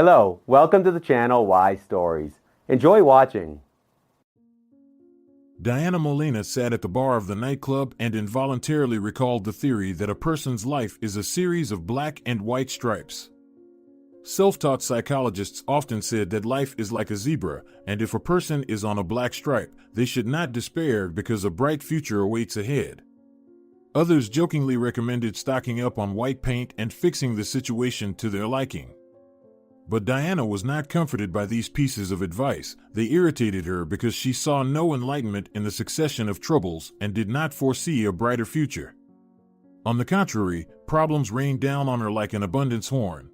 Hello, welcome to the channel Why Stories. Enjoy watching. Diana Molina sat at the bar of the nightclub and involuntarily recalled the theory that a person's life is a series of black and white stripes. Self-taught psychologists often said that life is like a zebra, and if a person is on a black stripe, they should not despair because a bright future awaits ahead. Others jokingly recommended stocking up on white paint and fixing the situation to their liking. But Diana was not comforted by these pieces of advice. They irritated her because she saw no enlightenment in the succession of troubles and did not foresee a brighter future. On the contrary, problems rained down on her like an abundance horn.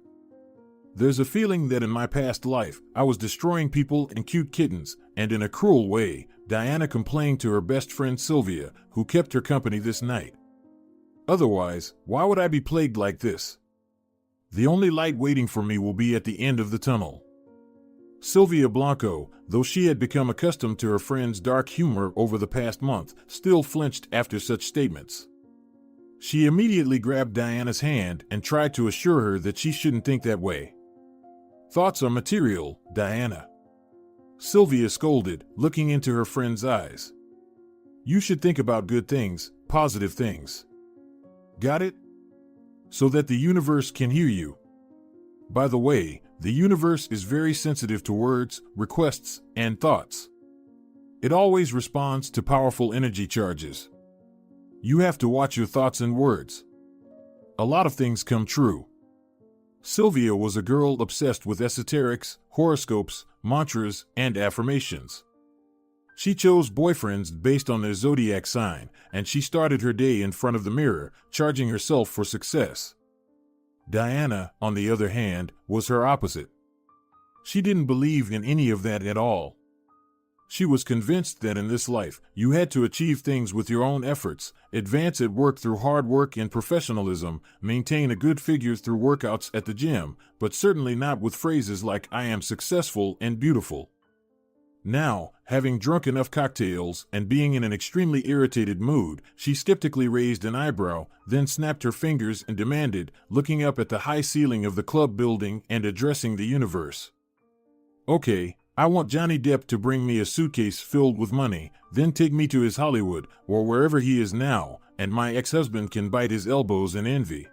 There's a feeling that in my past life, I was destroying people and cute kittens, and in a cruel way, Diana complained to her best friend Silvia, who kept her company this night. Otherwise, why would I be plagued like this? The only light waiting for me will be at the end of the tunnel. Silvia Blanco, though she had become accustomed to her friend's dark humor over the past month, still flinched after such statements. She immediately grabbed Diana's hand and tried to assure her that she shouldn't think that way. Thoughts are material, Diana. Silvia scolded, looking into her friend's eyes. You should think about good things, positive things. Got it? So that the universe can hear you. By the way, the universe is very sensitive to words, requests, and thoughts. It always responds to powerful energy charges. You have to watch your thoughts and words. A lot of things come true. Silvia was a girl obsessed with esoterics, horoscopes, mantras, and affirmations. She chose boyfriends based on their zodiac sign, and she started her day in front of the mirror, charging herself for success. Diana, on the other hand, was her opposite. She didn't believe in any of that at all. She was convinced that in this life, you had to achieve things with your own efforts, advance at work through hard work and professionalism, maintain a good figure through workouts at the gym, but certainly not with phrases like "I am successful and beautiful." Now, having drunk enough cocktails and being in an extremely irritated mood, she skeptically raised an eyebrow, then snapped her fingers and demanded, looking up at the high ceiling of the club building and addressing the universe. Okay, I want Johnny Depp to bring me a suitcase filled with money, then take me to his Hollywood, or wherever he is now, and my ex-husband can bite his elbows in envy.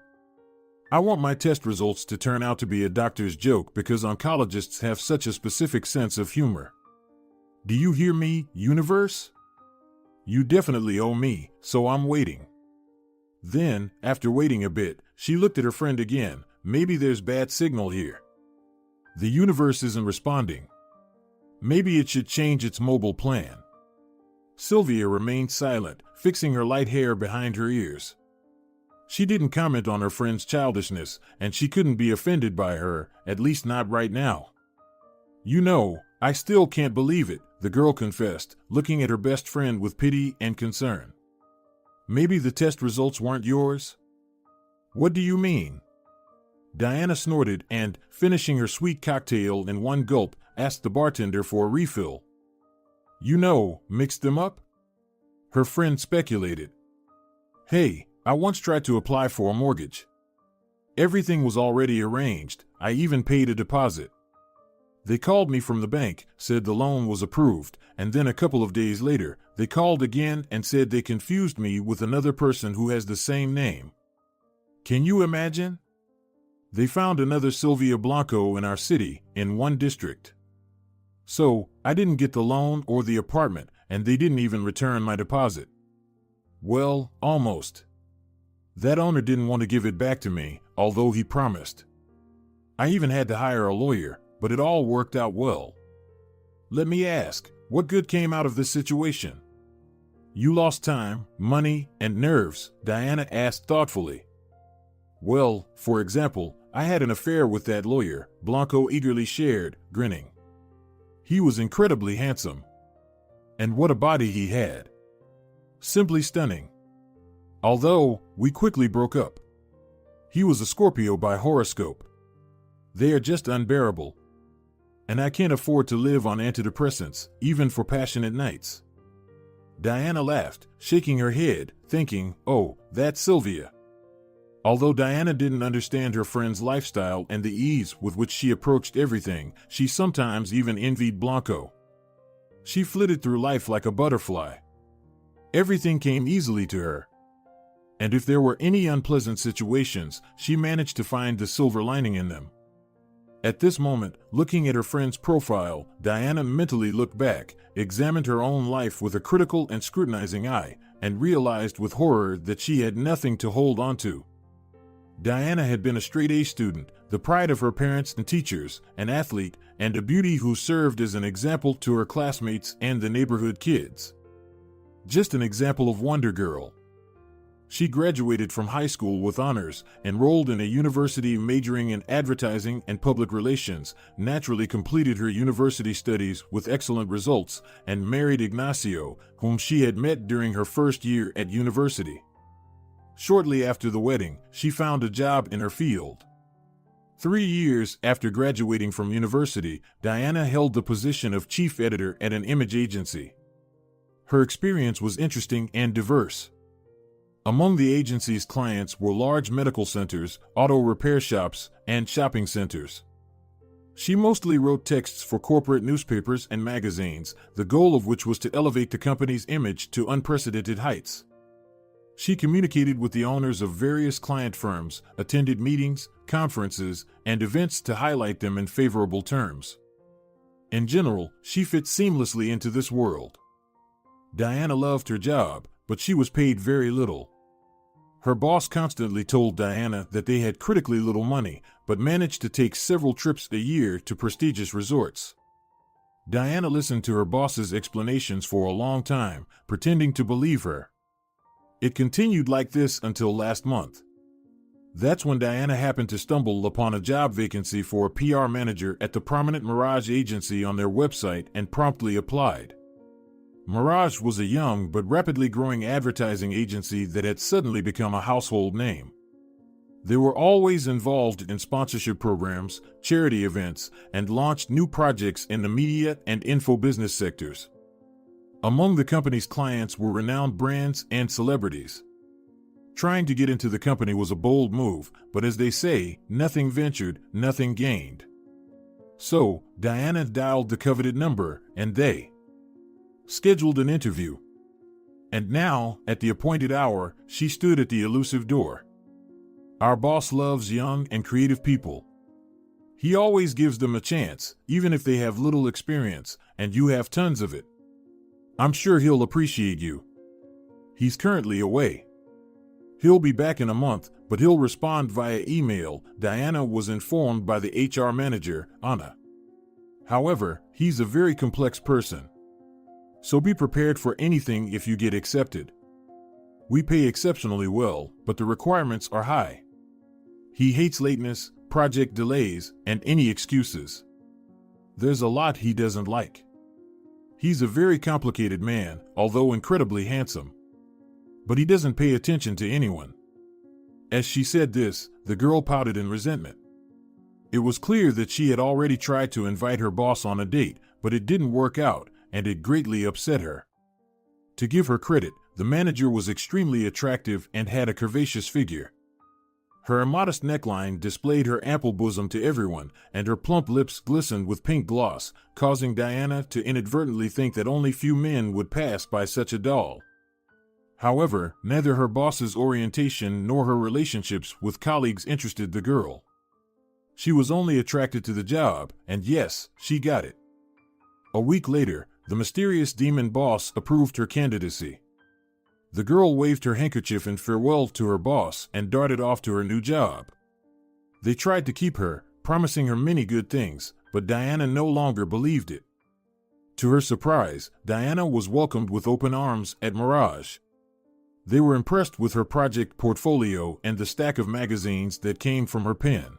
I want my test results to turn out to be a doctor's joke because oncologists have such a specific sense of humor. Do you hear me, universe? You definitely owe me, so I'm waiting. Then, after waiting a bit, she looked at her friend again. Maybe there's bad signal here. The universe isn't responding. Maybe it should change its mobile plan. Silvia remained silent, fixing her light hair behind her ears. She didn't comment on her friend's childishness, and she couldn't be offended by her, at least not right now. You know, I still can't believe it, the girl confessed, looking at her best friend with pity and concern. Maybe the test results weren't yours? What do you mean? Diana snorted and, finishing her sweet cocktail in one gulp, asked the bartender for a refill. You know, mixed them up? Her friend speculated. Hey, I once tried to apply for a mortgage. Everything was already arranged, I even paid a deposit. They called me from the bank, said the loan was approved, and then a couple of days later, they called again and said they confused me with another person who has the same name. Can you imagine? They found another Silvia Blanco in our city, in one district. So, I didn't get the loan or the apartment, and they didn't even return my deposit. Well, almost. That owner didn't want to give it back to me, although he promised. I even had to hire a lawyer, but it all worked out well. Let me ask, what good came out of this situation? You lost time, money, and nerves, Diana asked thoughtfully. Well, for example, I had an affair with that lawyer, Blanco eagerly shared, grinning. He was incredibly handsome. And what a body he had. Simply stunning. Although, we quickly broke up. He was a Scorpio by horoscope. They are just unbearable. And I can't afford to live on antidepressants, even for passionate nights. Diana laughed, shaking her head, thinking, oh, that's Silvia. Although Diana didn't understand her friend's lifestyle and the ease with which she approached everything, she sometimes even envied Blanco. She flitted through life like a butterfly. Everything came easily to her. And if there were any unpleasant situations, she managed to find the silver lining in them. At this moment, looking at her friend's profile, Diana mentally looked back, examined her own life with a critical and scrutinizing eye, and realized with horror that she had nothing to hold on to. Diana had been a straight-A student, the pride of her parents and teachers, an athlete, and a beauty who served as an example to her classmates and the neighborhood kids. Just an example of Wonder Girl. She graduated from high school with honors, enrolled in a university majoring in advertising and public relations, naturally completed her university studies with excellent results, and married Ignacio, whom she had met during her first year at university. Shortly after the wedding, she found a job in her field. 3 years after graduating from university, Diana held the position of chief editor at an image agency. Her experience was interesting and diverse. Among the agency's clients were large medical centers, auto repair shops, and shopping centers. She mostly wrote texts for corporate newspapers and magazines, the goal of which was to elevate the company's image to unprecedented heights. She communicated with the owners of various client firms, attended meetings, conferences, and events to highlight them in favorable terms. In general, she fit seamlessly into this world. Diana loved her job, but she was paid very little. Her boss constantly told Diana that they had critically little money, but managed to take several trips a year to prestigious resorts. Diana listened to her boss's explanations for a long time, pretending to believe her. It continued like this until last month. That's when Diana happened to stumble upon a job vacancy for a PR manager at the prominent Mirage agency on their website and promptly applied. Mirage was a young but rapidly growing advertising agency that had suddenly become a household name. They were always involved in sponsorship programs, charity events, and launched new projects in the media and info business sectors. Among the company's clients were renowned brands and celebrities. Trying to get into the company was a bold move, but as they say, nothing ventured, nothing gained. So, Diana dialed the coveted number, and they scheduled an interview. And now, at the appointed hour, she stood at the elusive door. Our boss loves young and creative people. He always gives them a chance, even if they have little experience, and you have tons of it. I'm sure he'll appreciate you. He's currently away. He'll be back in a month, but he'll respond via email, Diana was informed by the HR manager, Anna. However, he's a very complex person. So be prepared for anything if you get accepted. We pay exceptionally well, but the requirements are high. He hates lateness, project delays, and any excuses. There's a lot he doesn't like. He's a very complicated man, although incredibly handsome. But he doesn't pay attention to anyone. As she said this, the girl pouted in resentment. It was clear that she had already tried to invite her boss on a date, but it didn't work out, and it greatly upset her. To give her credit, the manager was extremely attractive and had a curvaceous figure. Her immodest neckline displayed her ample bosom to everyone, and her plump lips glistened with pink gloss, causing Diana to inadvertently think that only few men would pass by such a doll. However, neither her boss's orientation nor her relationships with colleagues interested the girl. She was only attracted to the job, and yes, she got it. A week later, the mysterious demon boss approved her candidacy. The girl waved her handkerchief in farewell to her boss and darted off to her new job. They tried to keep her, promising her many good things, but Diana no longer believed it. To her surprise, Diana was welcomed with open arms at Mirage. They were impressed with her project portfolio and the stack of magazines that came from her pen.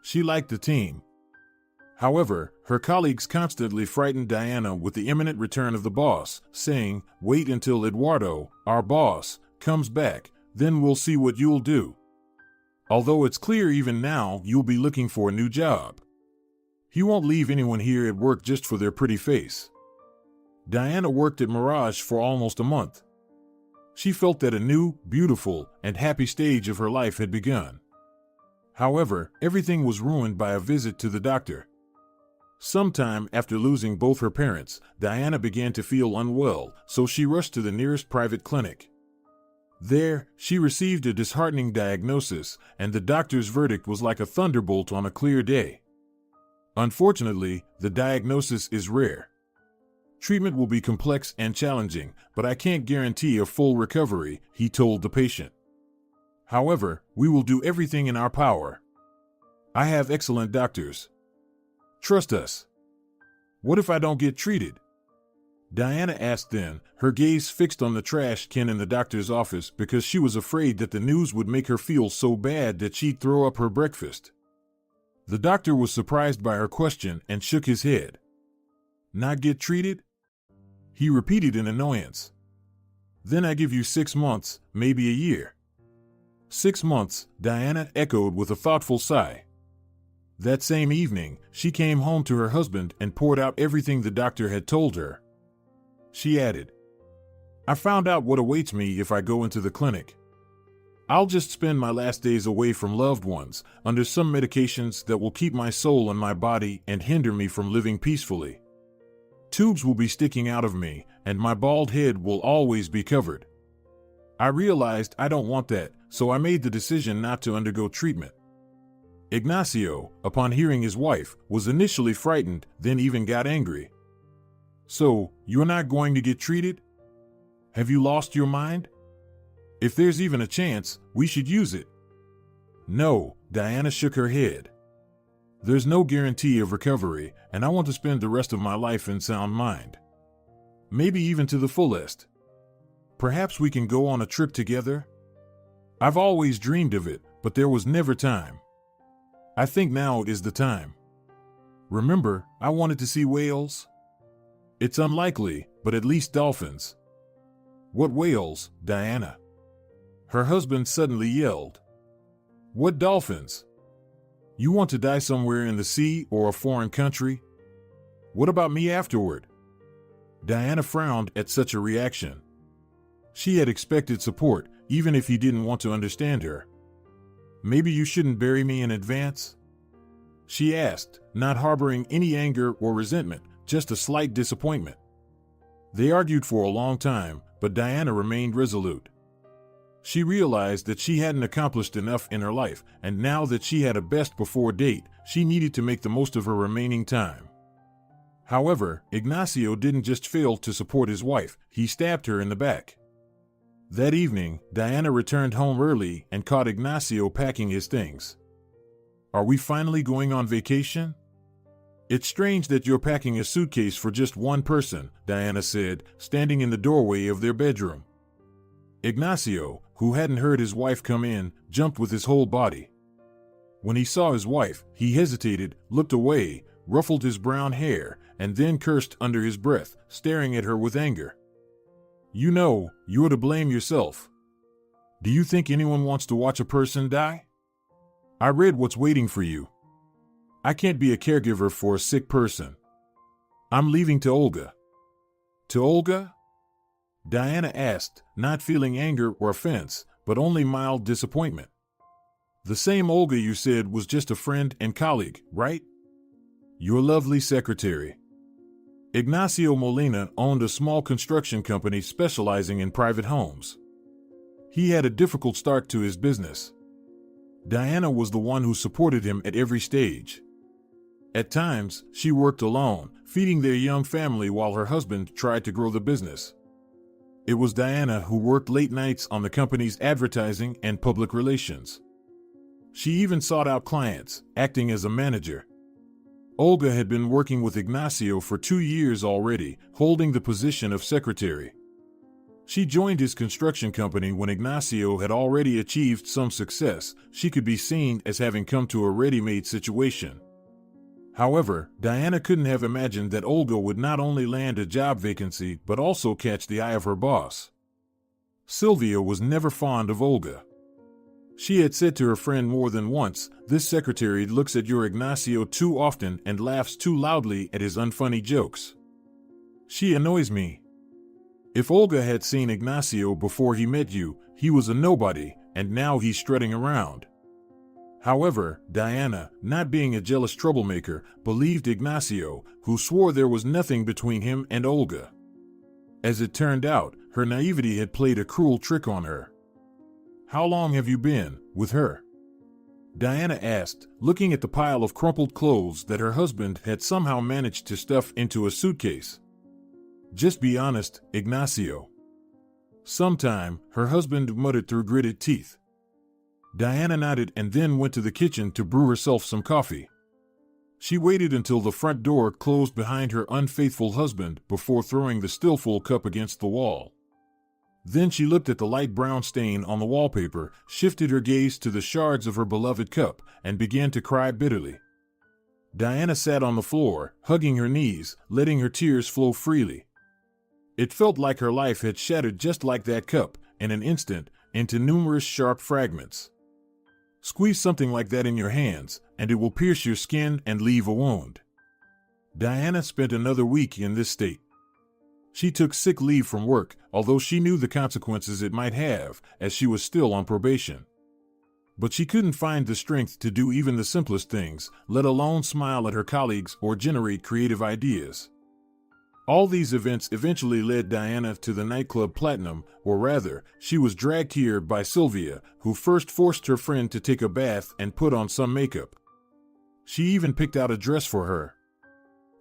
She liked the team. However, her colleagues constantly frightened Diana with the imminent return of the boss, saying, "Wait until Eduardo, our boss, comes back, then we'll see what you'll do. Although it's clear even now you'll be looking for a new job. He won't leave anyone here at work just for their pretty face." Diana worked at Mirage for almost a month. She felt that a new, beautiful, and happy stage of her life had begun. However, everything was ruined by a visit to the doctor. Sometime after losing both her parents, Diana began to feel unwell, so she rushed to the nearest private clinic. There, she received a disheartening diagnosis, and the doctor's verdict was like a thunderbolt on a clear day. Unfortunately, the diagnosis is rare. Treatment will be complex and challenging, but I can't guarantee a full recovery, he told the patient. However, we will do everything in our power. I have excellent doctors. Trust us. What if I don't get treated? Diana asked then, her gaze fixed on the trash can in the doctor's office because she was afraid that the news would make her feel so bad that she'd throw up her breakfast. The doctor was surprised by her question and shook his head. Not get treated? He repeated in annoyance. Then I give you 6 months, maybe a year. 6 months, Diana echoed with a thoughtful sigh. That same evening, she came home to her husband and poured out everything the doctor had told her. She added, I found out what awaits me if I go into the clinic. I'll just spend my last days away from loved ones, under some medications that will keep my soul in my body and hinder me from living peacefully. Tubes will be sticking out of me, and my bald head will always be covered. I realized I don't want that, so I made the decision not to undergo treatment. Ignacio, upon hearing his wife, was initially frightened, then even got angry. So, you're not going to get treated? Have you lost your mind? If there's even a chance, we should use it. No, Diana shook her head. There's no guarantee of recovery, and I want to spend the rest of my life in sound mind. Maybe even to the fullest. Perhaps we can go on a trip together? I've always dreamed of it, but there was never time. I think now is the time. Remember, I wanted to see whales? It's unlikely, but at least dolphins. What whales, Diana? Her husband suddenly yelled. What dolphins? You want to die somewhere in the sea or a foreign country? What about me afterward? Diana frowned at such a reaction. She had expected support, even if he didn't want to understand her. Maybe you shouldn't bury me in advance? She asked, not harboring any anger or resentment, just a slight disappointment. They argued for a long time, but Diana remained resolute. She realized that she hadn't accomplished enough in her life, and now that she had a best before date, she needed to make the most of her remaining time. However, Ignacio didn't just fail to support his wife, he stabbed her in the back. That evening, Diana returned home early and caught Ignacio packing his things. Are we finally going on vacation? It's strange that you're packing a suitcase for just one person, Diana said, standing in the doorway of their bedroom. Ignacio, who hadn't heard his wife come in, jumped with his whole body. When he saw his wife, he hesitated, looked away, ruffled his brown hair, and then cursed under his breath, staring at her with anger. You know, you're to blame yourself. Do you think anyone wants to watch a person die? I read what's waiting for you. I can't be a caregiver for a sick person. I'm leaving to Olga. To Olga? Diana asked, not feeling anger or offense, but only mild disappointment. The same Olga you said was just a friend and colleague, right? Your lovely secretary. Ignacio Molina owned a small construction company specializing in private homes. He had a difficult start to his business. Diana was the one who supported him at every stage. At times, she worked alone, feeding their young family while her husband tried to grow the business. It was Diana who worked late nights on the company's advertising and public relations. She even sought out clients, acting as a manager. Olga had been working with Ignacio for 2 years already, holding the position of secretary. She joined his construction company when Ignacio had already achieved some success. She could be seen as having come to a ready-made situation. However, Diana couldn't have imagined that Olga would not only land a job vacancy but also catch the eye of her boss. Silvia was never fond of Olga. She had said to her friend more than once, "This secretary looks at your Ignacio too often and laughs too loudly at his unfunny jokes. She annoys me." If Olga had seen Ignacio before he met you, he was a nobody, and now he's strutting around. However, Diana, not being a jealous troublemaker, believed Ignacio, who swore there was nothing between him and Olga. As it turned out, her naivety had played a cruel trick on her. "How long have you been with her?" Diana asked, looking at the pile of crumpled clothes that her husband had somehow managed to stuff into a suitcase. "Just be honest, Ignacio." "Sometime," her husband muttered through gritted teeth. Diana nodded and then went to the kitchen to brew herself some coffee. She waited until the front door closed behind her unfaithful husband before throwing the still full cup against the wall. Then she looked at the light brown stain on the wallpaper, shifted her gaze to the shards of her beloved cup, and began to cry bitterly. Diana sat on the floor, hugging her knees, letting her tears flow freely. It felt like her life had shattered just like that cup, in an instant, into numerous sharp fragments. Squeeze something like that in your hands, and it will pierce your skin and leave a wound. Diana spent another week in this state. She took sick leave from work, although she knew the consequences it might have, as she was still on probation. But she couldn't find the strength to do even the simplest things, let alone smile at her colleagues or generate creative ideas. All these events eventually led Diana to the nightclub Platinum, or rather, she was dragged here by Silvia, who first forced her friend to take a bath and put on some makeup. She even picked out a dress for her.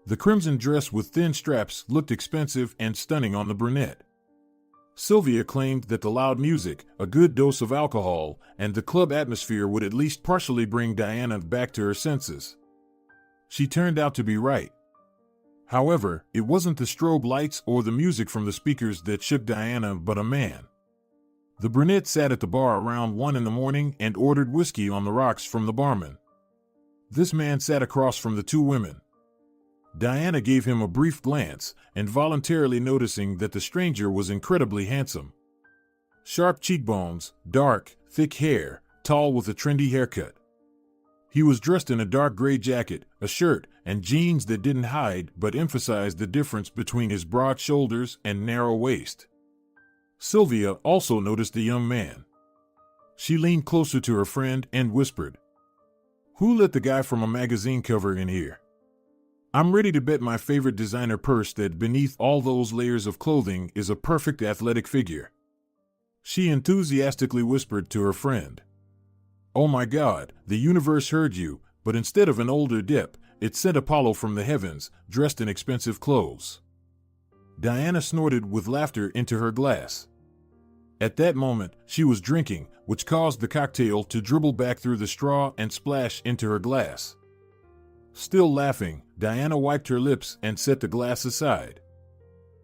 The crimson dress with thin straps looked expensive and stunning on the brunette. Silvia claimed that the loud music, a good dose of alcohol, and the club atmosphere would at least partially bring Diana back to her senses. She turned out to be right. However, it wasn't the strobe lights or the music from the speakers that shook Diana, but a man. The brunette sat at the bar around 1 a.m. and ordered whiskey on the rocks from the barman. This man sat across from the two women. Diana gave him a brief glance, involuntarily noticing that the stranger was incredibly handsome. Sharp cheekbones, dark, thick hair, tall with a trendy haircut. He was dressed in a dark gray jacket, a shirt, and jeans that didn't hide but emphasized the difference between his broad shoulders and narrow waist. Silvia also noticed the young man. She leaned closer to her friend and whispered, "Who let the guy from a magazine cover in here? I'm ready to bet my favorite designer purse that beneath all those layers of clothing is a perfect athletic figure." She enthusiastically whispered to her friend, "Oh my God, the universe heard you, but instead of an older dip, it sent Apollo from the heavens, dressed in expensive clothes." Diana snorted with laughter into her glass. At that moment, she was drinking, which caused the cocktail to dribble back through the straw and splash into her glass. Still laughing, Diana wiped her lips and set the glass aside.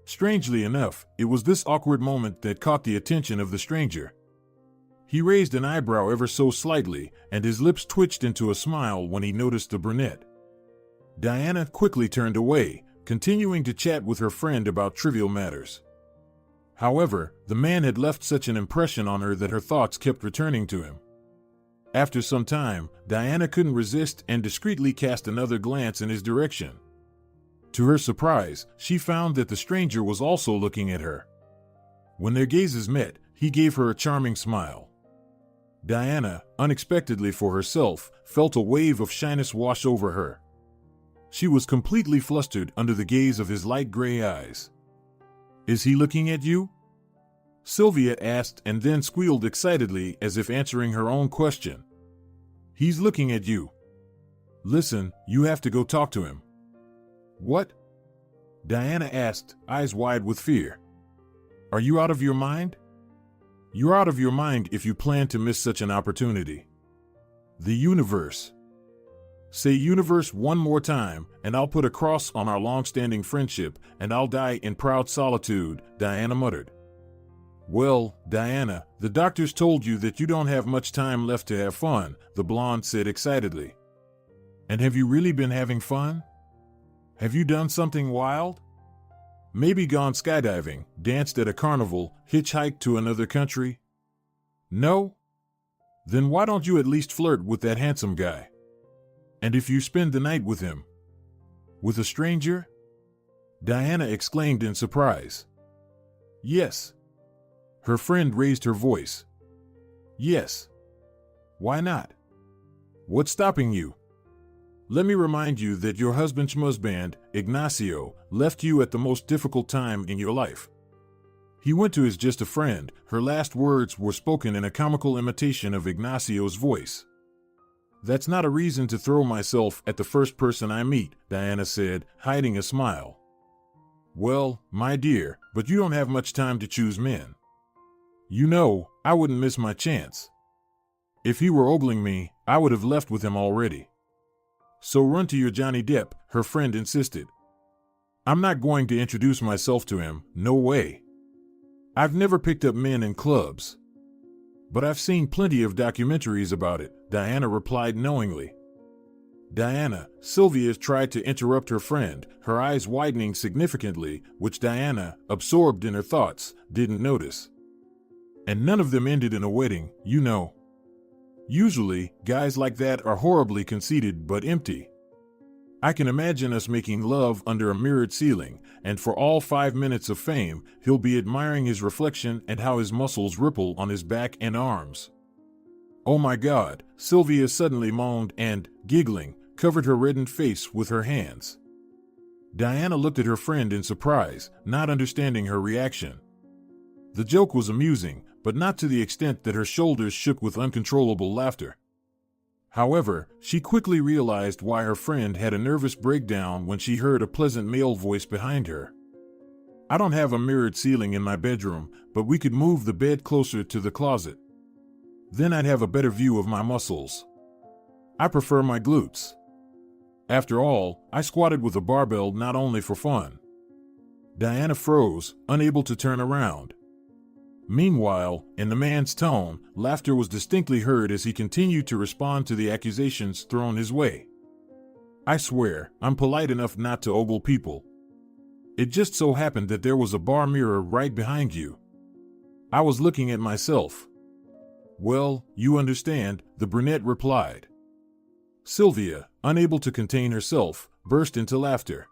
Strangely enough, it was this awkward moment that caught the attention of the stranger. He raised an eyebrow ever so slightly, and his lips twitched into a smile when he noticed the brunette. Diana quickly turned away, continuing to chat with her friend about trivial matters. However, the man had left such an impression on her that her thoughts kept returning to him. After some time, Diana couldn't resist and discreetly cast another glance in his direction. To her surprise, she found that the stranger was also looking at her. When their gazes met, he gave her a charming smile. Diana, unexpectedly for herself, felt a wave of shyness wash over her. She was completely flustered under the gaze of his light gray eyes. "Is he looking at you?" Silvia asked and then squealed excitedly as if answering her own question. "He's looking at you. Listen, you have to go talk to him." "What?" Diana asked, eyes wide with fear. "Are you out of your mind?" "You're out of your mind if you plan to miss such an opportunity. The universe." "Say universe one more time, and I'll put a cross on our long-standing friendship, and I'll die in proud solitude," Diana muttered. "Well, Diana, the doctors told you that you don't have much time left to have fun," the blonde said excitedly. "And have you really been having fun? Have you done something wild? Maybe gone skydiving, danced at a carnival, hitchhiked to another country? No? Then why don't you at least flirt with that handsome guy? And if you spend the night with him? With a stranger?" Diana exclaimed in surprise. Yes. Her friend raised her voice. Yes. Why not? What's stopping you? Let me remind you that your husband schmuzband, Ignacio, left you at the most difficult time in your life. He went to his just a friend. Her last words were spoken in a comical imitation of Ignacio's voice. That's not a reason to throw myself at the first person I meet, Diana said, hiding a smile. Well, my dear, but you don't have much time to choose men. You know, I wouldn't miss my chance. If he were ogling me, I would have left with him already. So run to your Johnny Depp, her friend insisted. I'm not going to introduce myself to him, no way. I've never picked up men in clubs. But I've seen plenty of documentaries about it, Diana replied knowingly. Diana, Silvia tried to interrupt her friend, her eyes widening significantly, which Diana, absorbed in her thoughts, didn't notice. And none of them ended in a wedding, you know. Usually, guys like that are horribly conceited but empty. I can imagine us making love under a mirrored ceiling, and for all 5 minutes of fame, he'll be admiring his reflection and how his muscles ripple on his back and arms. Oh my God, Silvia suddenly moaned and, giggling, covered her reddened face with her hands. Diana looked at her friend in surprise, not understanding her reaction. The joke was amusing, but not to the extent that her shoulders shook with uncontrollable laughter. However, she quickly realized why her friend had a nervous breakdown when she heard a pleasant male voice behind her. I don't have a mirrored ceiling in my bedroom, but we could move the bed closer to the closet. Then I'd have a better view of my muscles. I prefer my glutes. After all, I squatted with a barbell not only for fun. Diana froze, unable to turn around. Meanwhile, in the man's tone, laughter was distinctly heard as he continued to respond to the accusations thrown his way. I swear, I'm polite enough not to ogle people. It just so happened that there was a bar mirror right behind you. I was looking at myself. Well, you understand, the brunette replied. Silvia, unable to contain herself, burst into laughter.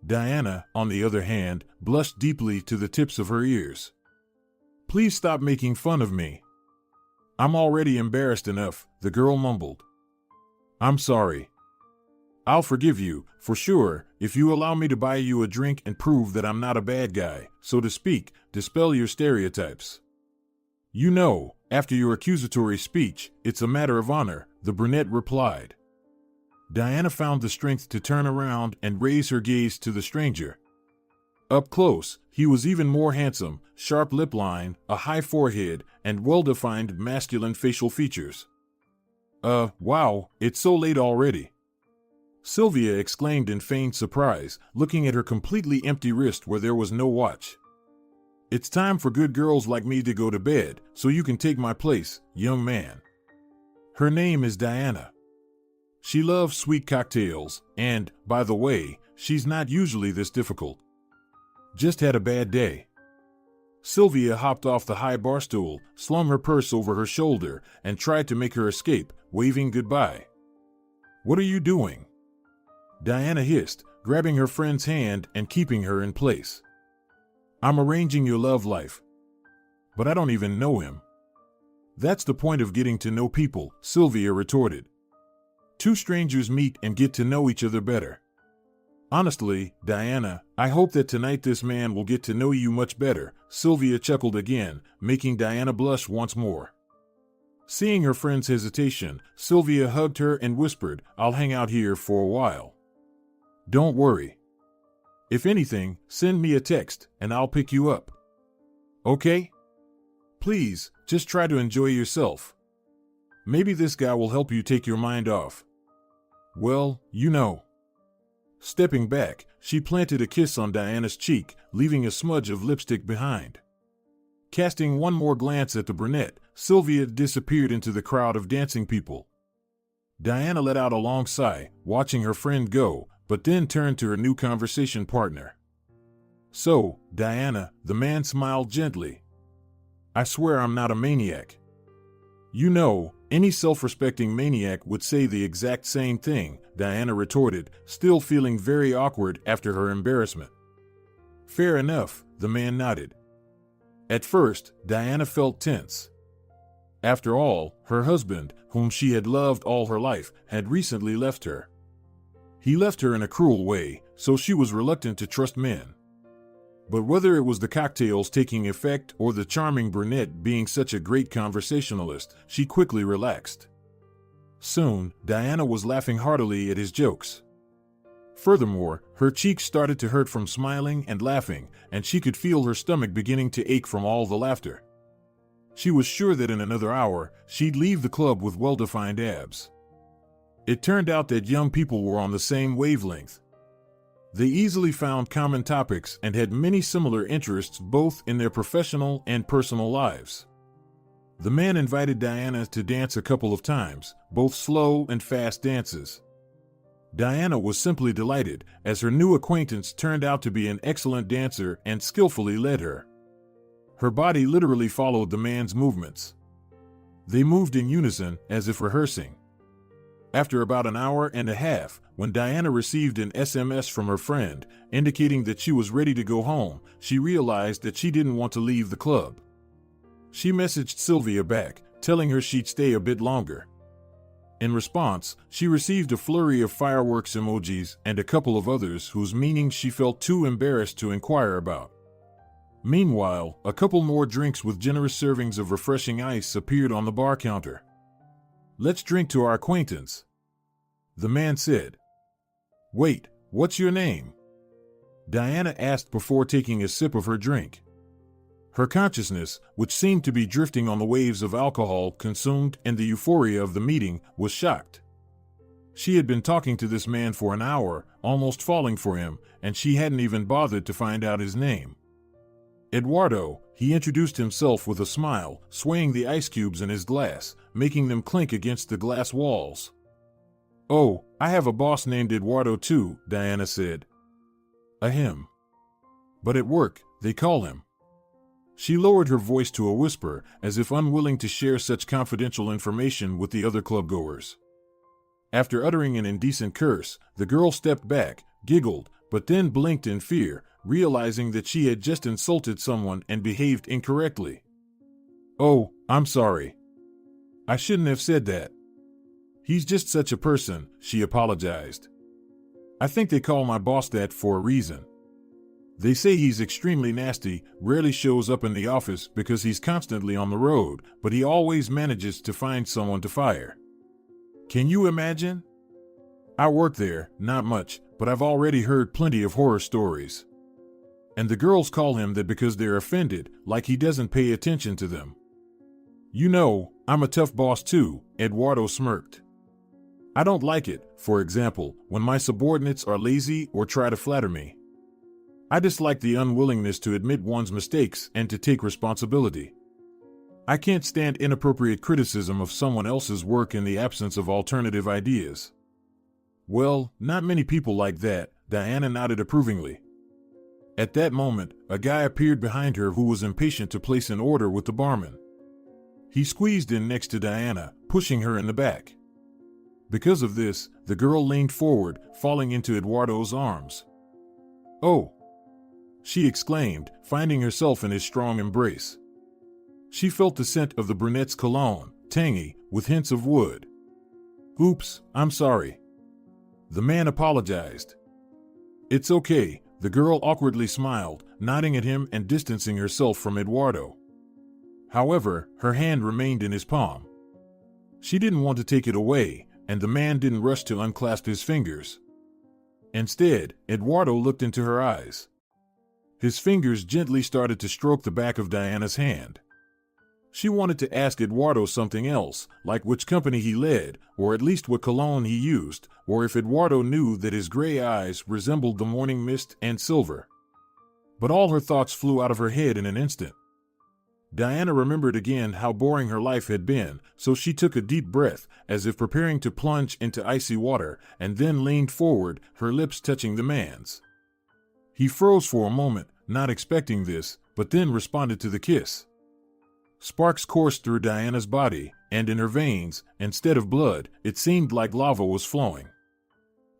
Diana, on the other hand, blushed deeply to the tips of her ears. Please stop making fun of me. I'm already embarrassed enough, the girl mumbled. I'm sorry. I'll forgive you, for sure, if you allow me to buy you a drink and prove that I'm not a bad guy, so to speak, dispel your stereotypes. You know, after your accusatory speech, it's a matter of honor, the brunette replied. Diana found the strength to turn around and raise her gaze to the stranger. Up close, he was even more handsome, sharp lip line, a high forehead, and well-defined masculine facial features. Wow, it's so late already. Silvia exclaimed in feigned surprise, looking at her completely empty wrist where there was no watch. It's time for good girls like me to go to bed, so you can take my place, young man. Her name is Diana. She loves sweet cocktails, and, by the way, she's not usually this difficult. Just had a bad day. Silvia hopped off the high bar stool, slung her purse over her shoulder, and tried to make her escape, waving goodbye. What are you doing? Diana hissed, grabbing her friend's hand and keeping her in place. I'm arranging your love life. But I don't even know him. That's the point of getting to know people, Silvia retorted. Two strangers meet and get to know each other better. Honestly, Diana, I hope that tonight this man will get to know you much better, Silvia chuckled again, making Diana blush once more. Seeing her friend's hesitation, Silvia hugged her and whispered, I'll hang out here for a while. Don't worry. If anything, send me a text, and I'll pick you up. Okay? Please, just try to enjoy yourself. Maybe this guy will help you take your mind off. Well, you know. Stepping back, she planted a kiss on Diana's cheek, leaving a smudge of lipstick behind. Casting one more glance at the brunette, Silvia disappeared into the crowd of dancing people. Diana let out a long sigh, watching her friend go, but then turned to her new conversation partner. So, Diana, the man smiled gently. I swear I'm not a maniac. You know, any self-respecting maniac would say the exact same thing, Diana retorted, still feeling very awkward after her embarrassment. Fair enough, the man nodded. At first, Diana felt tense. After all, her husband, whom she had loved all her life, had recently left her. He left her in a cruel way, so she was reluctant to trust men. But whether it was the cocktails taking effect or the charming brunette being such a great conversationalist, she quickly relaxed. Soon, Diana was laughing heartily at his jokes. Furthermore, her cheeks started to hurt from smiling and laughing, and she could feel her stomach beginning to ache from all the laughter. She was sure that in another hour, she'd leave the club with well-defined abs. It turned out that young people were on the same wavelength. They easily found common topics and had many similar interests both in their professional and personal lives. The man invited Diana to dance a couple of times, both slow and fast dances. Diana was simply delighted, as her new acquaintance turned out to be an excellent dancer and skillfully led her. Her body literally followed the man's movements. They moved in unison, as if rehearsing. After about an hour and a half, when Diana received an SMS from her friend, indicating that she was ready to go home, she realized that she didn't want to leave the club. She messaged Silvia back, telling her she'd stay a bit longer. In response, she received a flurry of fireworks emojis and a couple of others whose meanings she felt too embarrassed to inquire about. Meanwhile, a couple more drinks with generous servings of refreshing ice appeared on the bar counter. "Let's drink to our acquaintance," the man said. "Wait, what's your name?" Diana asked before taking a sip of her drink. Her consciousness, which seemed to be drifting on the waves of alcohol consumed in the euphoria of the meeting, was shocked. She had been talking to this man for an hour, almost falling for him, and she hadn't even bothered to find out his name. "Eduardo," he introduced himself with a smile, swaying the ice cubes in his glass, making them clink against the glass walls. "Oh, I have a boss named Eduardo too," Diana said. "Ahem. But at work, they call him." She lowered her voice to a whisper, as if unwilling to share such confidential information with the other clubgoers. After uttering an indecent curse, the girl stepped back, giggled, but then blinked in fear, realizing that she had just insulted someone and behaved incorrectly. "Oh, I'm sorry. I shouldn't have said that. He's just such a person," she apologized. "I think they call my boss that for a reason. They say he's extremely nasty, rarely shows up in the office because he's constantly on the road, but he always manages to find someone to fire. Can you imagine? I work there, not much, but I've already heard plenty of horror stories. And the girls call him that because they're offended, like he doesn't pay attention to them. You know, I'm a tough boss too," Eduardo smirked. "I don't like it, for example, when my subordinates are lazy or try to flatter me. I dislike the unwillingness to admit one's mistakes and to take responsibility. I can't stand inappropriate criticism of someone else's work in the absence of alternative ideas." "Well, not many people like that," Diana nodded approvingly. At that moment, a guy appeared behind her who was impatient to place an order with the barman. He squeezed in next to Diana, pushing her in the back. Because of this, the girl leaned forward, falling into Eduardo's arms. "Oh!" she exclaimed, finding herself in his strong embrace. She felt the scent of the brunette's cologne, tangy, with hints of wood. "Oops, I'm sorry." The man apologized. "It's okay," the girl awkwardly smiled, nodding at him and distancing herself from Eduardo. However, her hand remained in his palm. She didn't want to take it away, and the man didn't rush to unclasp his fingers. Instead, Eduardo looked into her eyes. His fingers gently started to stroke the back of Diana's hand. She wanted to ask Eduardo something else, like which company he led, or at least what cologne he used, or if Eduardo knew that his gray eyes resembled the morning mist and silver. But all her thoughts flew out of her head in an instant. Diana remembered again how boring her life had been, so she took a deep breath, as if preparing to plunge into icy water, and then leaned forward, her lips touching the man's. He froze for a moment, not expecting this, but then responded to the kiss. Sparks coursed through Diana's body, and in her veins, instead of blood, it seemed like lava was flowing.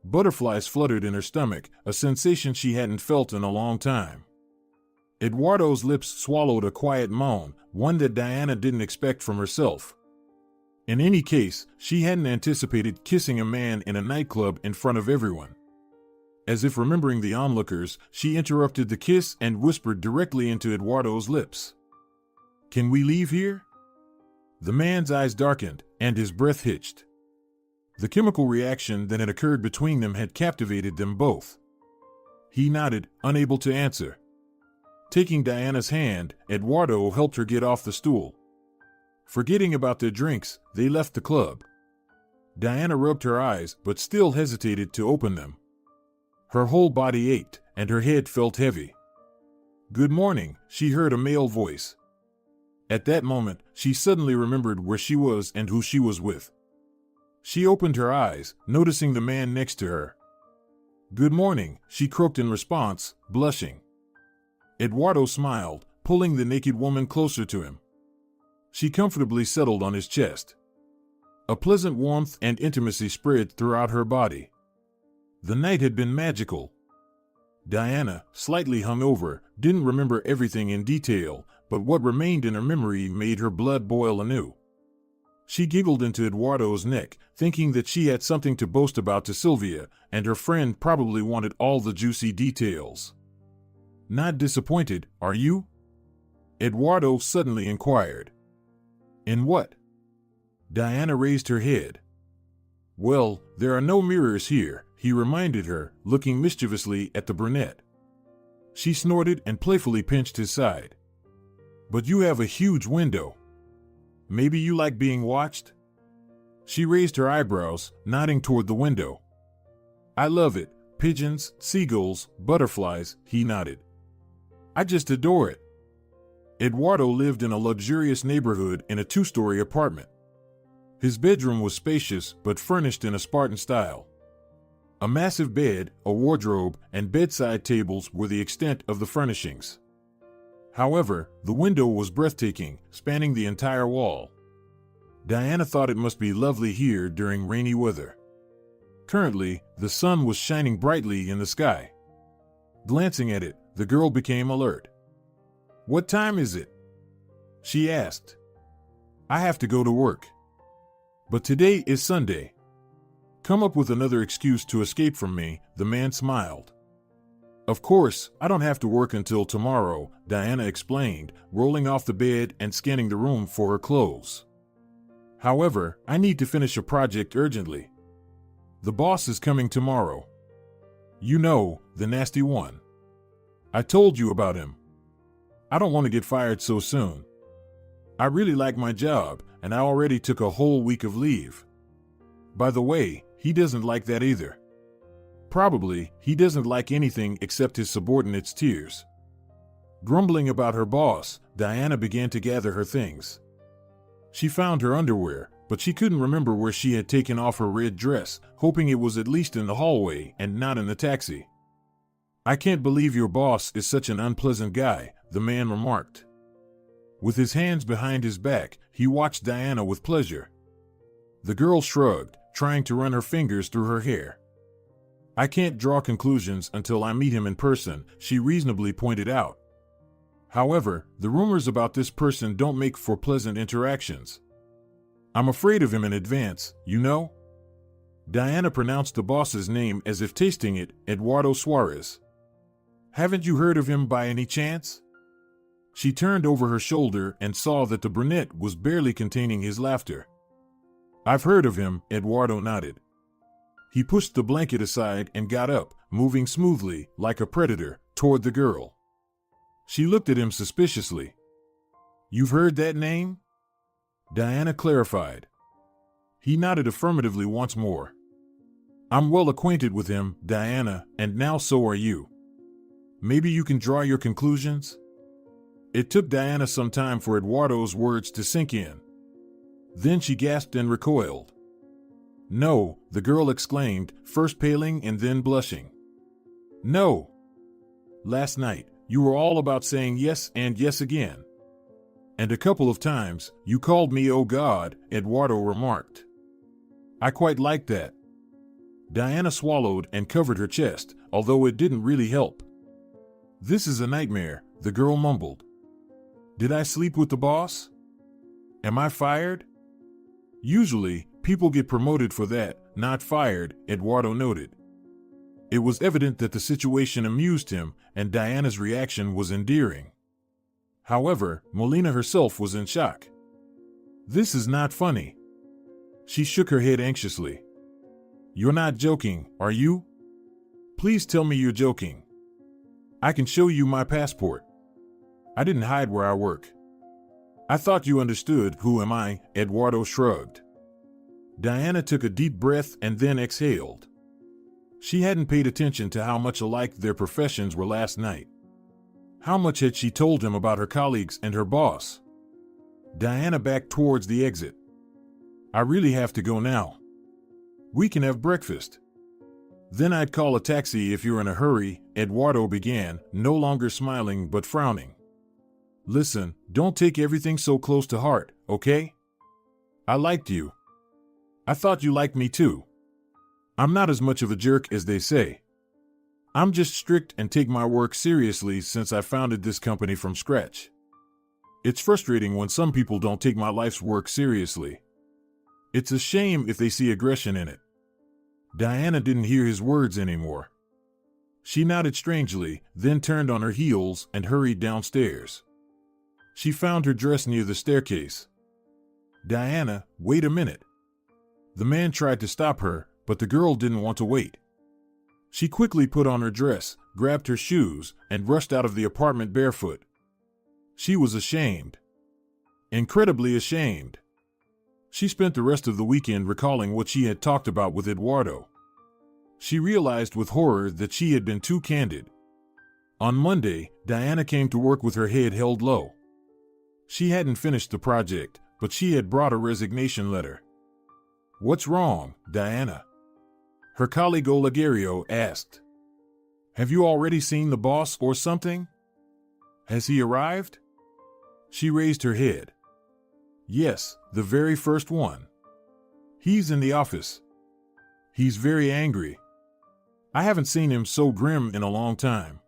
Butterflies fluttered in her stomach, a sensation she hadn't felt in a long time. Eduardo's lips swallowed a quiet moan, one that Diana didn't expect from herself. In any case, she hadn't anticipated kissing a man in a nightclub in front of everyone. As if remembering the onlookers, she interrupted the kiss and whispered directly into Eduardo's lips. "Can we leave here?" The man's eyes darkened, and his breath hitched. The chemical reaction that had occurred between them had captivated them both. He nodded, unable to answer. Taking Diana's hand, Eduardo helped her get off the stool. Forgetting about their drinks, they left the club. Diana rubbed her eyes, but still hesitated to open them. Her whole body ached, and her head felt heavy. "Good morning," she heard a male voice. At that moment, she suddenly remembered where she was and who she was with. She opened her eyes, noticing the man next to her. "Good morning," she croaked in response, blushing. Eduardo smiled, pulling the naked woman closer to him. She comfortably settled on his chest. A pleasant warmth and intimacy spread throughout her body. The night had been magical. Diana, slightly hungover, didn't remember everything in detail, but what remained in her memory made her blood boil anew. She giggled into Eduardo's neck, thinking that she had something to boast about to Silvia, and her friend probably wanted all the juicy details. "Not disappointed, are you?" Eduardo suddenly inquired. "In what?" Diana raised her head. "Well, there are no mirrors here," he reminded her, looking mischievously at the brunette. She snorted and playfully pinched his side. "But you have a huge window. Maybe you like being watched?" She raised her eyebrows, nodding toward the window. "I love it. Pigeons, seagulls, butterflies," he nodded. "I just adore it." Eduardo lived in a luxurious neighborhood in a 2-story apartment. His bedroom was spacious but furnished in a Spartan style. A massive bed, a wardrobe, and bedside tables were the extent of the furnishings. However, the window was breathtaking, spanning the entire wall. Diana thought it must be lovely here during rainy weather. Currently, the sun was shining brightly in the sky. Glancing at it, the girl became alert. "What time is it?" she asked. "I have to go to work. But today is Sunday. Come up with another excuse to escape from me," the man smiled. "Of course, I don't have to work until tomorrow," Diana explained, rolling off the bed and scanning the room for her clothes. "However, I need to finish a project urgently. The boss is coming tomorrow. You know, the nasty one. I told you about him. I don't want to get fired so soon. I really like my job, and I already took a whole week of leave. By the way, he doesn't like that either. Probably, he doesn't like anything except his subordinates' tears." Grumbling about her boss, Diana began to gather her things. She found her underwear, but she couldn't remember where she had taken off her red dress, hoping it was at least in the hallway and not in the taxi. "I can't believe your boss is such an unpleasant guy," the man remarked. With his hands behind his back, he watched Diana with pleasure. The girl shrugged, trying to run her fingers through her hair. "I can't draw conclusions until I meet him in person," she reasonably pointed out. "However, the rumors about this person don't make for pleasant interactions. I'm afraid of him in advance, you know?" Diana pronounced the boss's name as if tasting it, Eduardo Suarez. "Haven't you heard of him by any chance?" She turned over her shoulder and saw that the brunette was barely containing his laughter. "I've heard of him," Eduardo nodded. He pushed the blanket aside and got up, moving smoothly, like a predator, toward the girl. She looked at him suspiciously. "You've heard that name?" Diana clarified. He nodded affirmatively once more. "I'm well acquainted with him, Diana, and now so are you. Maybe you can draw your conclusions?" It took Diana some time for Eduardo's words to sink in. Then she gasped and recoiled. "No," the girl exclaimed, first paling and then blushing. "No. Last night, you were all about saying yes and yes again. And a couple of times, you called me oh God," Eduardo remarked. "I quite liked that." Diana swallowed and covered her chest, although it didn't really help. This is a nightmare, the girl mumbled. Did I sleep with the boss? Am I fired? Usually, people get promoted for that, not fired, Eduardo noted. It was evident that the situation amused him, and Diana's reaction was endearing. However, Molina herself was in shock. This is not funny. She shook her head anxiously. You're not joking, are you? Please tell me you're joking. I can show you my passport. I didn't hide where I work. I thought you understood. Who am I? Eduardo shrugged. Diana took a deep breath and then exhaled. She hadn't paid attention to how much alike their professions were last night. How much had she told him about her colleagues and her boss? Diana backed towards the exit. I really have to go now. We can have breakfast. Then I'd call a taxi if you're in a hurry, Eduardo began, no longer smiling but frowning. Listen, don't take everything so close to heart, okay? I liked you. I thought you liked me too. I'm not as much of a jerk as they say. I'm just strict and take my work seriously since I founded this company from scratch. It's frustrating when some people don't take my life's work seriously. It's a shame if they see aggression in it. Diana didn't hear his words anymore. She nodded strangely, then turned on her heels and hurried downstairs. She found her dress near the staircase. Diana, wait a minute. The man tried to stop her, but the girl didn't want to wait. She quickly put on her dress, grabbed her shoes, and rushed out of the apartment barefoot. She was ashamed. Incredibly ashamed. She spent the rest of the weekend recalling what she had talked about with Eduardo. She realized with horror that she had been too candid. On Monday, Diana came to work with her head held low. She hadn't finished the project, but she had brought a resignation letter. What's wrong, Diana? Her colleague Olegario asked. Have you already seen the boss or something? Has he arrived? She raised her head. Yes, the very first one. He's in the office. He's very angry. I haven't seen him so grim in a long time.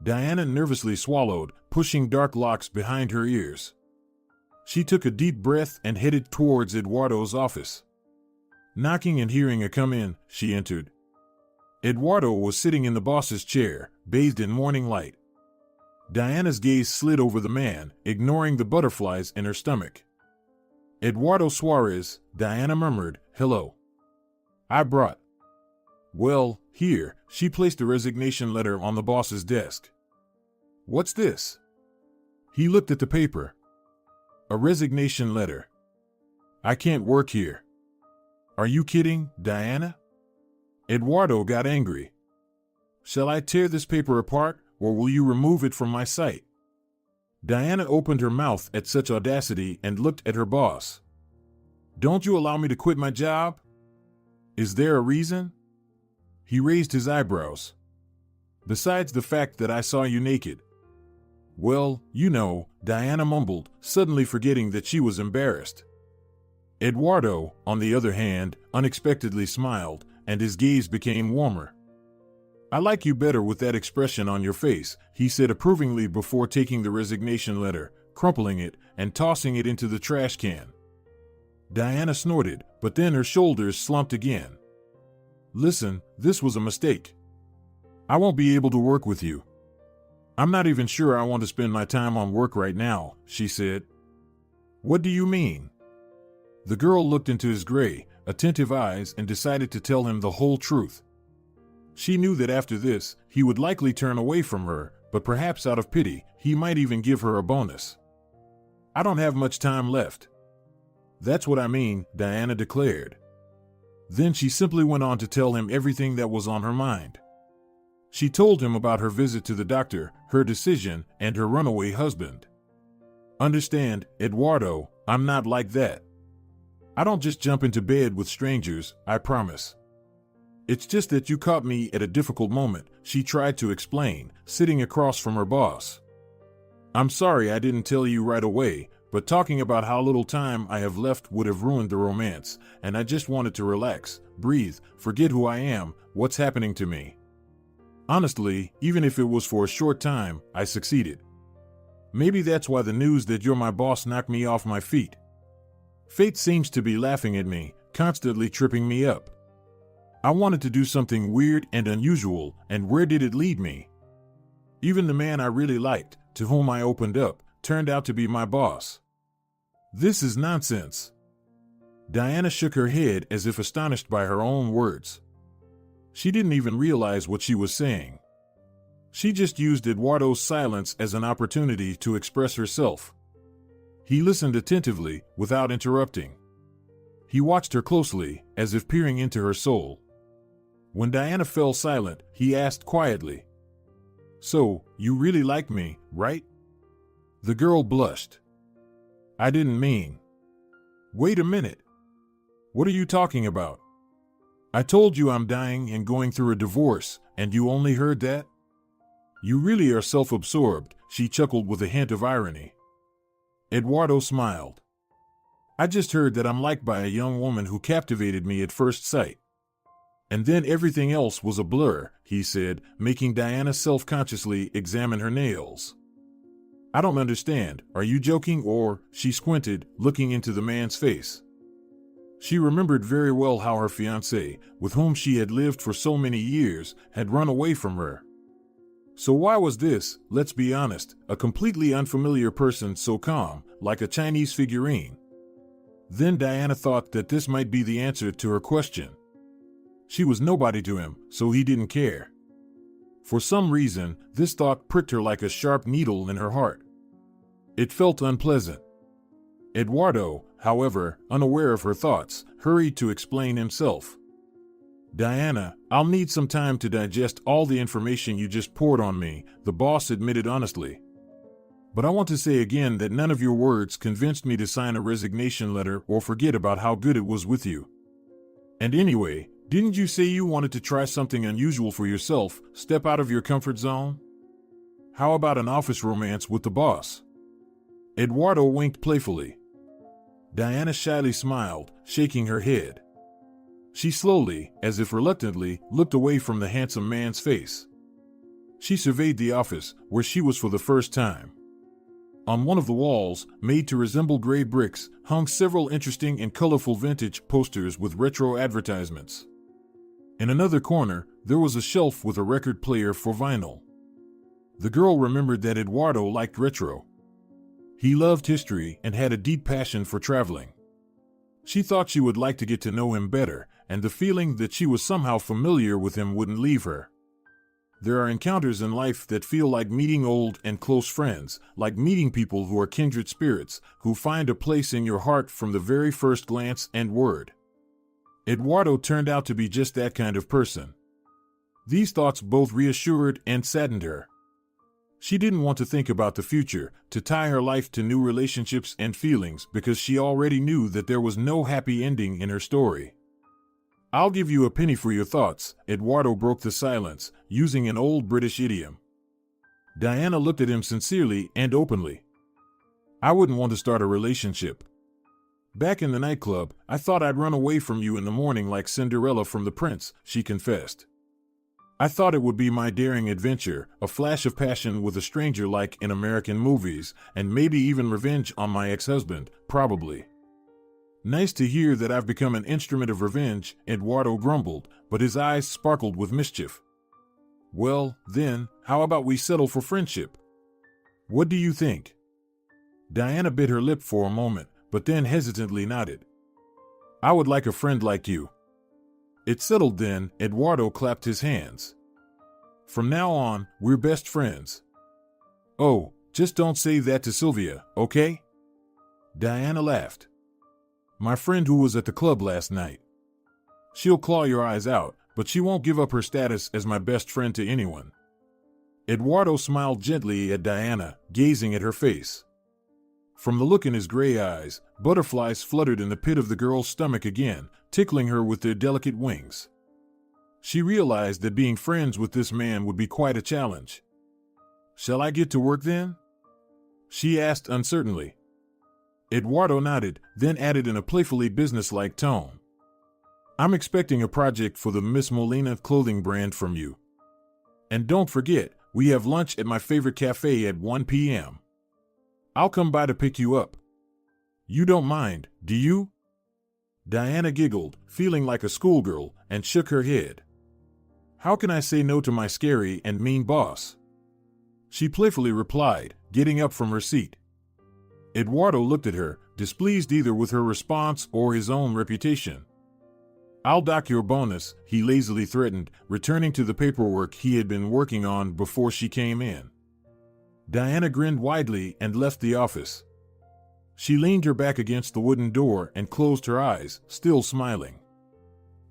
Diana nervously swallowed, pushing dark locks behind her ears. She took a deep breath and headed towards Eduardo's office. Knocking and hearing a come in, she entered. Eduardo was sitting in the boss's chair, bathed in morning light. Diana's gaze slid over the man, ignoring the butterflies in her stomach. Eduardo Suarez, Diana murmured, hello. I brought. Well, here, she placed a resignation letter on the boss's desk. What's this? He looked at the paper. A resignation letter. I can't work here. Are you kidding, Diana? Eduardo got angry. Shall I tear this paper apart, or will you remove it from my sight? Diana opened her mouth at such audacity and looked at her boss. Don't you allow me to quit my job? Is there a reason? He raised his eyebrows. Besides the fact that I saw you naked. Well, you know, Diana mumbled, suddenly forgetting that she was embarrassed. Eduardo, on the other hand, unexpectedly smiled, and his gaze became warmer. I like you better with that expression on your face, he said approvingly before taking the resignation letter, crumpling it, and tossing it into the trash can. Diana snorted, but then her shoulders slumped again. Listen, this was a mistake. I won't be able to work with you. I'm not even sure I want to spend my time on work right now, she said. What do you mean? The girl looked into his gray, attentive eyes and decided to tell him the whole truth. She knew that after this, he would likely turn away from her, but perhaps out of pity, he might even give her a bonus. I don't have much time left. That's what I mean, Diana declared. Then she simply went on to tell him everything that was on her mind. She told him about her visit to the doctor, her decision, and her runaway husband. Understand, Eduardo, I'm not like that. I don't just jump into bed with strangers, I promise. It's just that you caught me at a difficult moment, she tried to explain, sitting across from her boss. I'm sorry I didn't tell you right away, but talking about how little time I have left would have ruined the romance, and I just wanted to relax, breathe, forget who I am, what's happening to me. Honestly, even if it was for a short time, I succeeded. Maybe that's why the news that you're my boss knocked me off my feet. Fate seems to be laughing at me, constantly tripping me up. I wanted to do something weird and unusual, and where did it lead me? Even the man I really liked, to whom I opened up, turned out to be my boss. This is nonsense. Diana shook her head as if astonished by her own words. She didn't even realize what she was saying. She just used Eduardo's silence as an opportunity to express herself. He listened attentively, without interrupting. He watched her closely, as if peering into her soul. When Diana fell silent, he asked quietly, "So, you really like me, right?" The girl blushed. "I didn't mean." "Wait a minute. What are you talking about? I told you I'm dying and going through a divorce, and you only heard that?" "You really are self-absorbed," she chuckled with a hint of irony. Eduardo smiled. "I just heard that I'm liked by a young woman who captivated me at first sight. And then everything else was a blur," he said, making Diana self-consciously examine her nails. "I don't understand, are you joking or?" She squinted, looking into the man's face. She remembered very well how her fiancé, with whom she had lived for so many years, had run away from her. So why was this, let's be honest, a completely unfamiliar person so calm, like a Chinese figurine? Then Diana thought that this might be the answer to her question. She was nobody to him, so he didn't care. For some reason, this thought pricked her like a sharp needle in her heart. It felt unpleasant. Eduardo, however, unaware of her thoughts, hurried to explain himself. "Diana, I'll need some time to digest all the information you just poured on me," the boss admitted honestly. "But I want to say again that none of your words convinced me to sign a resignation letter or forget about how good it was with you. And anyway, didn't you say you wanted to try something unusual for yourself, step out of your comfort zone? How about an office romance with the boss?" Eduardo winked playfully. Diana shyly smiled, shaking her head. She slowly, as if reluctantly, looked away from the handsome man's face. She surveyed the office, where she was for the first time. On one of the walls, made to resemble gray bricks, hung several interesting and colorful vintage posters with retro advertisements. In another corner, there was a shelf with a record player for vinyl. The girl remembered that Eduardo liked retro. He loved history and had a deep passion for traveling. She thought she would like to get to know him better, and the feeling that she was somehow familiar with him wouldn't leave her. There are encounters in life that feel like meeting old and close friends, like meeting people who are kindred spirits, who find a place in your heart from the very first glance and word. Eduardo turned out to be just that kind of person. These thoughts both reassured and saddened her. She didn't want to think about the future, to tie her life to new relationships and feelings, because she already knew that there was no happy ending in her story. "I'll give you a penny for your thoughts," Eduardo broke the silence, using an old British idiom. Diana looked at him sincerely and openly. "I wouldn't want to start a relationship. Back in the nightclub, I thought I'd run away from you in the morning like Cinderella from the prince," she confessed. "I thought it would be my daring adventure, a flash of passion with a stranger like in American movies, and maybe even revenge on my ex-husband, probably." "Nice to hear that I've become an instrument of revenge," Eduardo grumbled, but his eyes sparkled with mischief. "Well, then, how about we settle for friendship? What do you think?" Diana bit her lip for a moment, but then hesitantly nodded. "I would like a friend like you." "It's settled then," Eduardo clapped his hands. "From now on, we're best friends." "Oh, just don't say that to Silvia, okay?" Diana laughed. "My friend who was at the club last night. She'll claw your eyes out, but she won't give up her status as my best friend to anyone." Eduardo smiled gently at Diana, gazing at her face. From the look in his gray eyes, butterflies fluttered in the pit of the girl's stomach again, tickling her with their delicate wings. She realized that being friends with this man would be quite a challenge. "Shall I get to work then?" she asked uncertainly. Eduardo nodded, then added in a playfully businesslike tone, "I'm expecting a project for the Miss Molina clothing brand from you." And don't forget, we have lunch at my favorite cafe at 1 p.m. I'll come by to pick you up. You don't mind, do you? Diana giggled, feeling like a schoolgirl, and shook her head. How can I say no to my scary and mean boss? She playfully replied, getting up from her seat. Eduardo looked at her, displeased either with her response or his own reputation. I'll dock your bonus, he lazily threatened, returning to the paperwork he had been working on before she came in. Diana grinned widely and left the office. She leaned her back against the wooden door and closed her eyes, still smiling.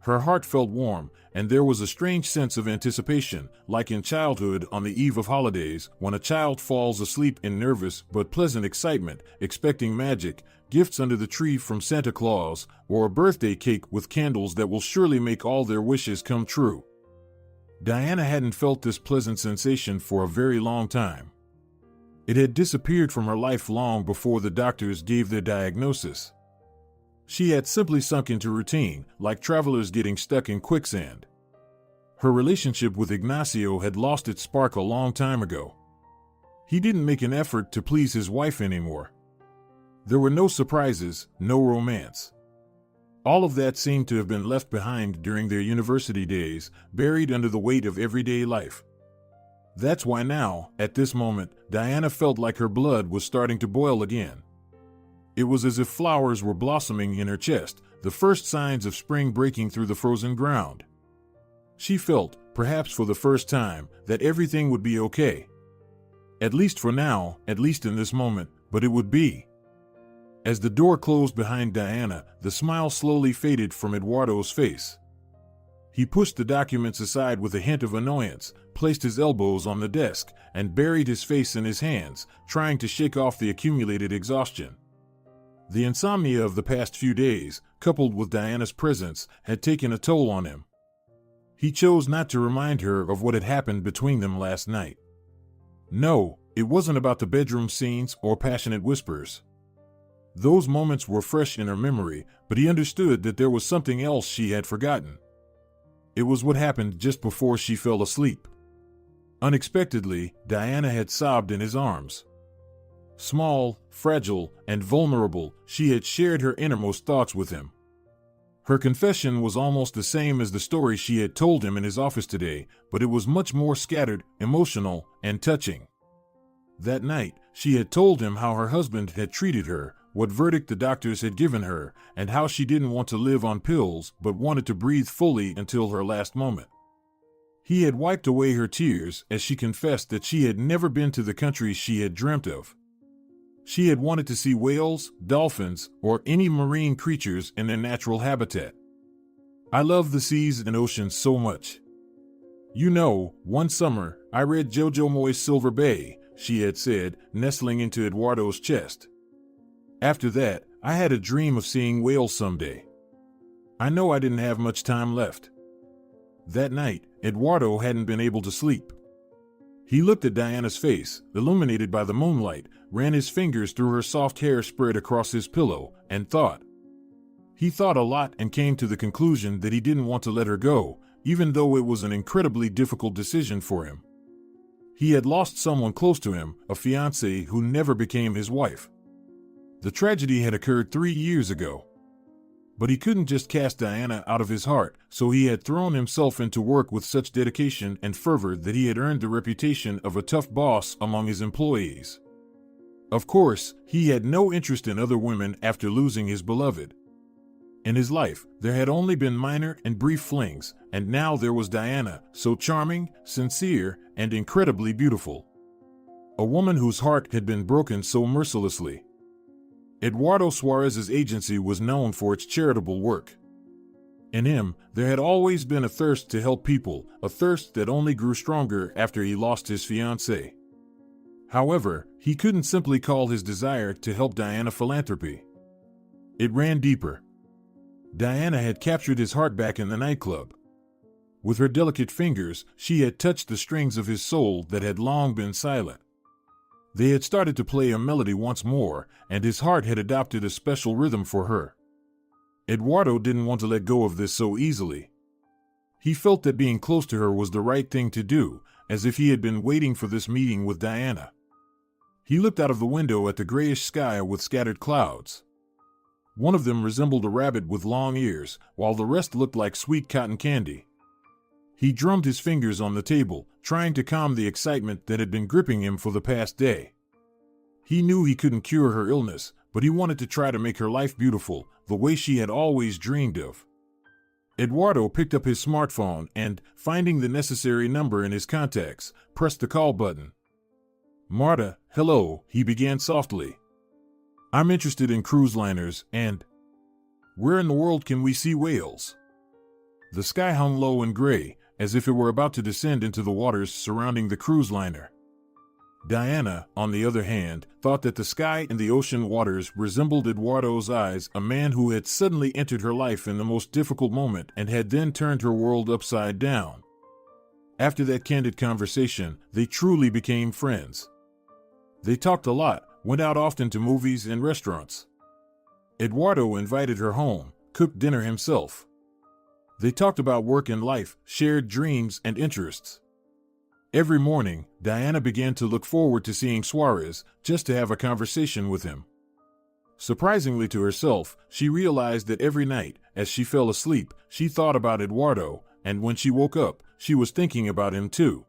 Her heart felt warm, and there was a strange sense of anticipation, like in childhood on the eve of holidays, when a child falls asleep in nervous but pleasant excitement, expecting magic, gifts under the tree from Santa Claus, or a birthday cake with candles that will surely make all their wishes come true. Diana hadn't felt this pleasant sensation for a very long time. It had disappeared from her life long before the doctors gave their diagnosis. She had simply sunk into routine, like travelers getting stuck in quicksand. Her relationship with Ignacio had lost its spark a long time ago. He didn't make an effort to please his wife anymore. There were no surprises, no romance. All of that seemed to have been left behind during their university days, buried under the weight of everyday life. That's why now, at this moment, Diana felt like her blood was starting to boil again. It was as if flowers were blossoming in her chest, the first signs of spring breaking through the frozen ground. She felt, perhaps for the first time, that everything would be okay. At least for now, at least in this moment, but it would be. As the door closed behind Diana, the smile slowly faded from Eduardo's face. He pushed the documents aside with a hint of annoyance, placed his elbows on the desk, and buried his face in his hands, trying to shake off the accumulated exhaustion. The insomnia of the past few days, coupled with Diana's presence, had taken a toll on him. He chose not to remind her of what had happened between them last night. No, it wasn't about the bedroom scenes or passionate whispers. Those moments were fresh in her memory, but he understood that there was something else she had forgotten. It was what happened just before she fell asleep. Unexpectedly, Diana had sobbed in his arms. Small, fragile, and vulnerable, she had shared her innermost thoughts with him. Her confession was almost the same as the story she had told him in his office today, but it was much more scattered, emotional, and touching. That night, she had told him how her husband had treated her, what verdict the doctors had given her, and how she didn't want to live on pills but wanted to breathe fully until her last moment. He had wiped away her tears as she confessed that she had never been to the country she had dreamt of. She had wanted to see whales, dolphins, or any marine creatures in their natural habitat. I love the seas and oceans so much. You know, one summer, I read Jojo Moyes' Silver Bay, she had said, nestling into Eduardo's chest. After that, I had a dream of seeing whales someday. I know I didn't have much time left. That night, Eduardo hadn't been able to sleep. He looked at Diana's face, illuminated by the moonlight, ran his fingers through her soft hair spread across his pillow, and thought. He thought a lot and came to the conclusion that he didn't want to let her go, even though it was an incredibly difficult decision for him. He had lost someone close to him, a fiancée who never became his wife. The tragedy had occurred 3 years ago. But he couldn't just cast Diana out of his heart, so he had thrown himself into work with such dedication and fervor that he had earned the reputation of a tough boss among his employees. Of course, he had no interest in other women after losing his beloved. In his life, there had only been minor and brief flings, and now there was Diana, so charming, sincere, and incredibly beautiful. A woman whose heart had been broken so mercilessly. Eduardo Suarez's agency was known for its charitable work. In him, there had always been a thirst to help people, a thirst that only grew stronger after he lost his fiancée. However, he couldn't simply call his desire to help Diana philanthropy. It ran deeper. Diana had captured his heart back in the nightclub. With her delicate fingers, she had touched the strings of his soul that had long been silent. They had started to play a melody once more, and his heart had adopted a special rhythm for her. Eduardo didn't want to let go of this so easily. He felt that being close to her was the right thing to do, as if he had been waiting for this meeting with Diana. He looked out of the window at the grayish sky with scattered clouds. One of them resembled a rabbit with long ears, while the rest looked like sweet cotton candy. He drummed his fingers on the table, trying to calm the excitement that had been gripping him for the past day. He knew he couldn't cure her illness, but he wanted to try to make her life beautiful, the way she had always dreamed of. Eduardo picked up his smartphone and, finding the necessary number in his contacts, pressed the call button. "Marta, hello," he began softly. "I'm interested in cruise liners and... where in the world can we see whales?" The sky hung low and gray, as if it were about to descend into the waters surrounding the cruise liner. Diana, on the other hand, thought that the sky and the ocean waters resembled Eduardo's eyes, a man who had suddenly entered her life in the most difficult moment and had then turned her world upside down. After that candid conversation, they truly became friends. They talked a lot, went out often to movies and restaurants. Eduardo invited her home, cooked dinner himself. They talked about work and life, shared dreams and interests. Every morning, Diana began to look forward to seeing Suarez, just to have a conversation with him. Surprisingly to herself, she realized that every night, as she fell asleep, she thought about Eduardo, and when she woke up, she was thinking about him too.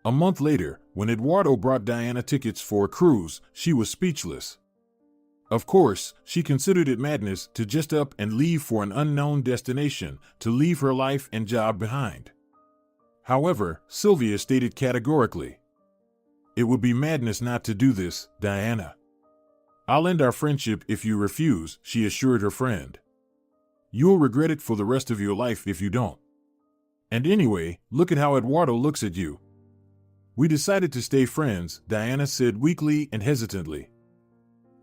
A month later, when Eduardo brought Diana tickets for a cruise, she was speechless. Of course, she considered it madness to just up and leave for an unknown destination, to leave her life and job behind. However, Silvia stated categorically, "It would be madness not to do this, Diana. I'll end our friendship if you refuse," she assured her friend. "You'll regret it for the rest of your life if you don't. And anyway, look at how Eduardo looks at you." "We decided to stay friends," Diana said weakly and hesitantly.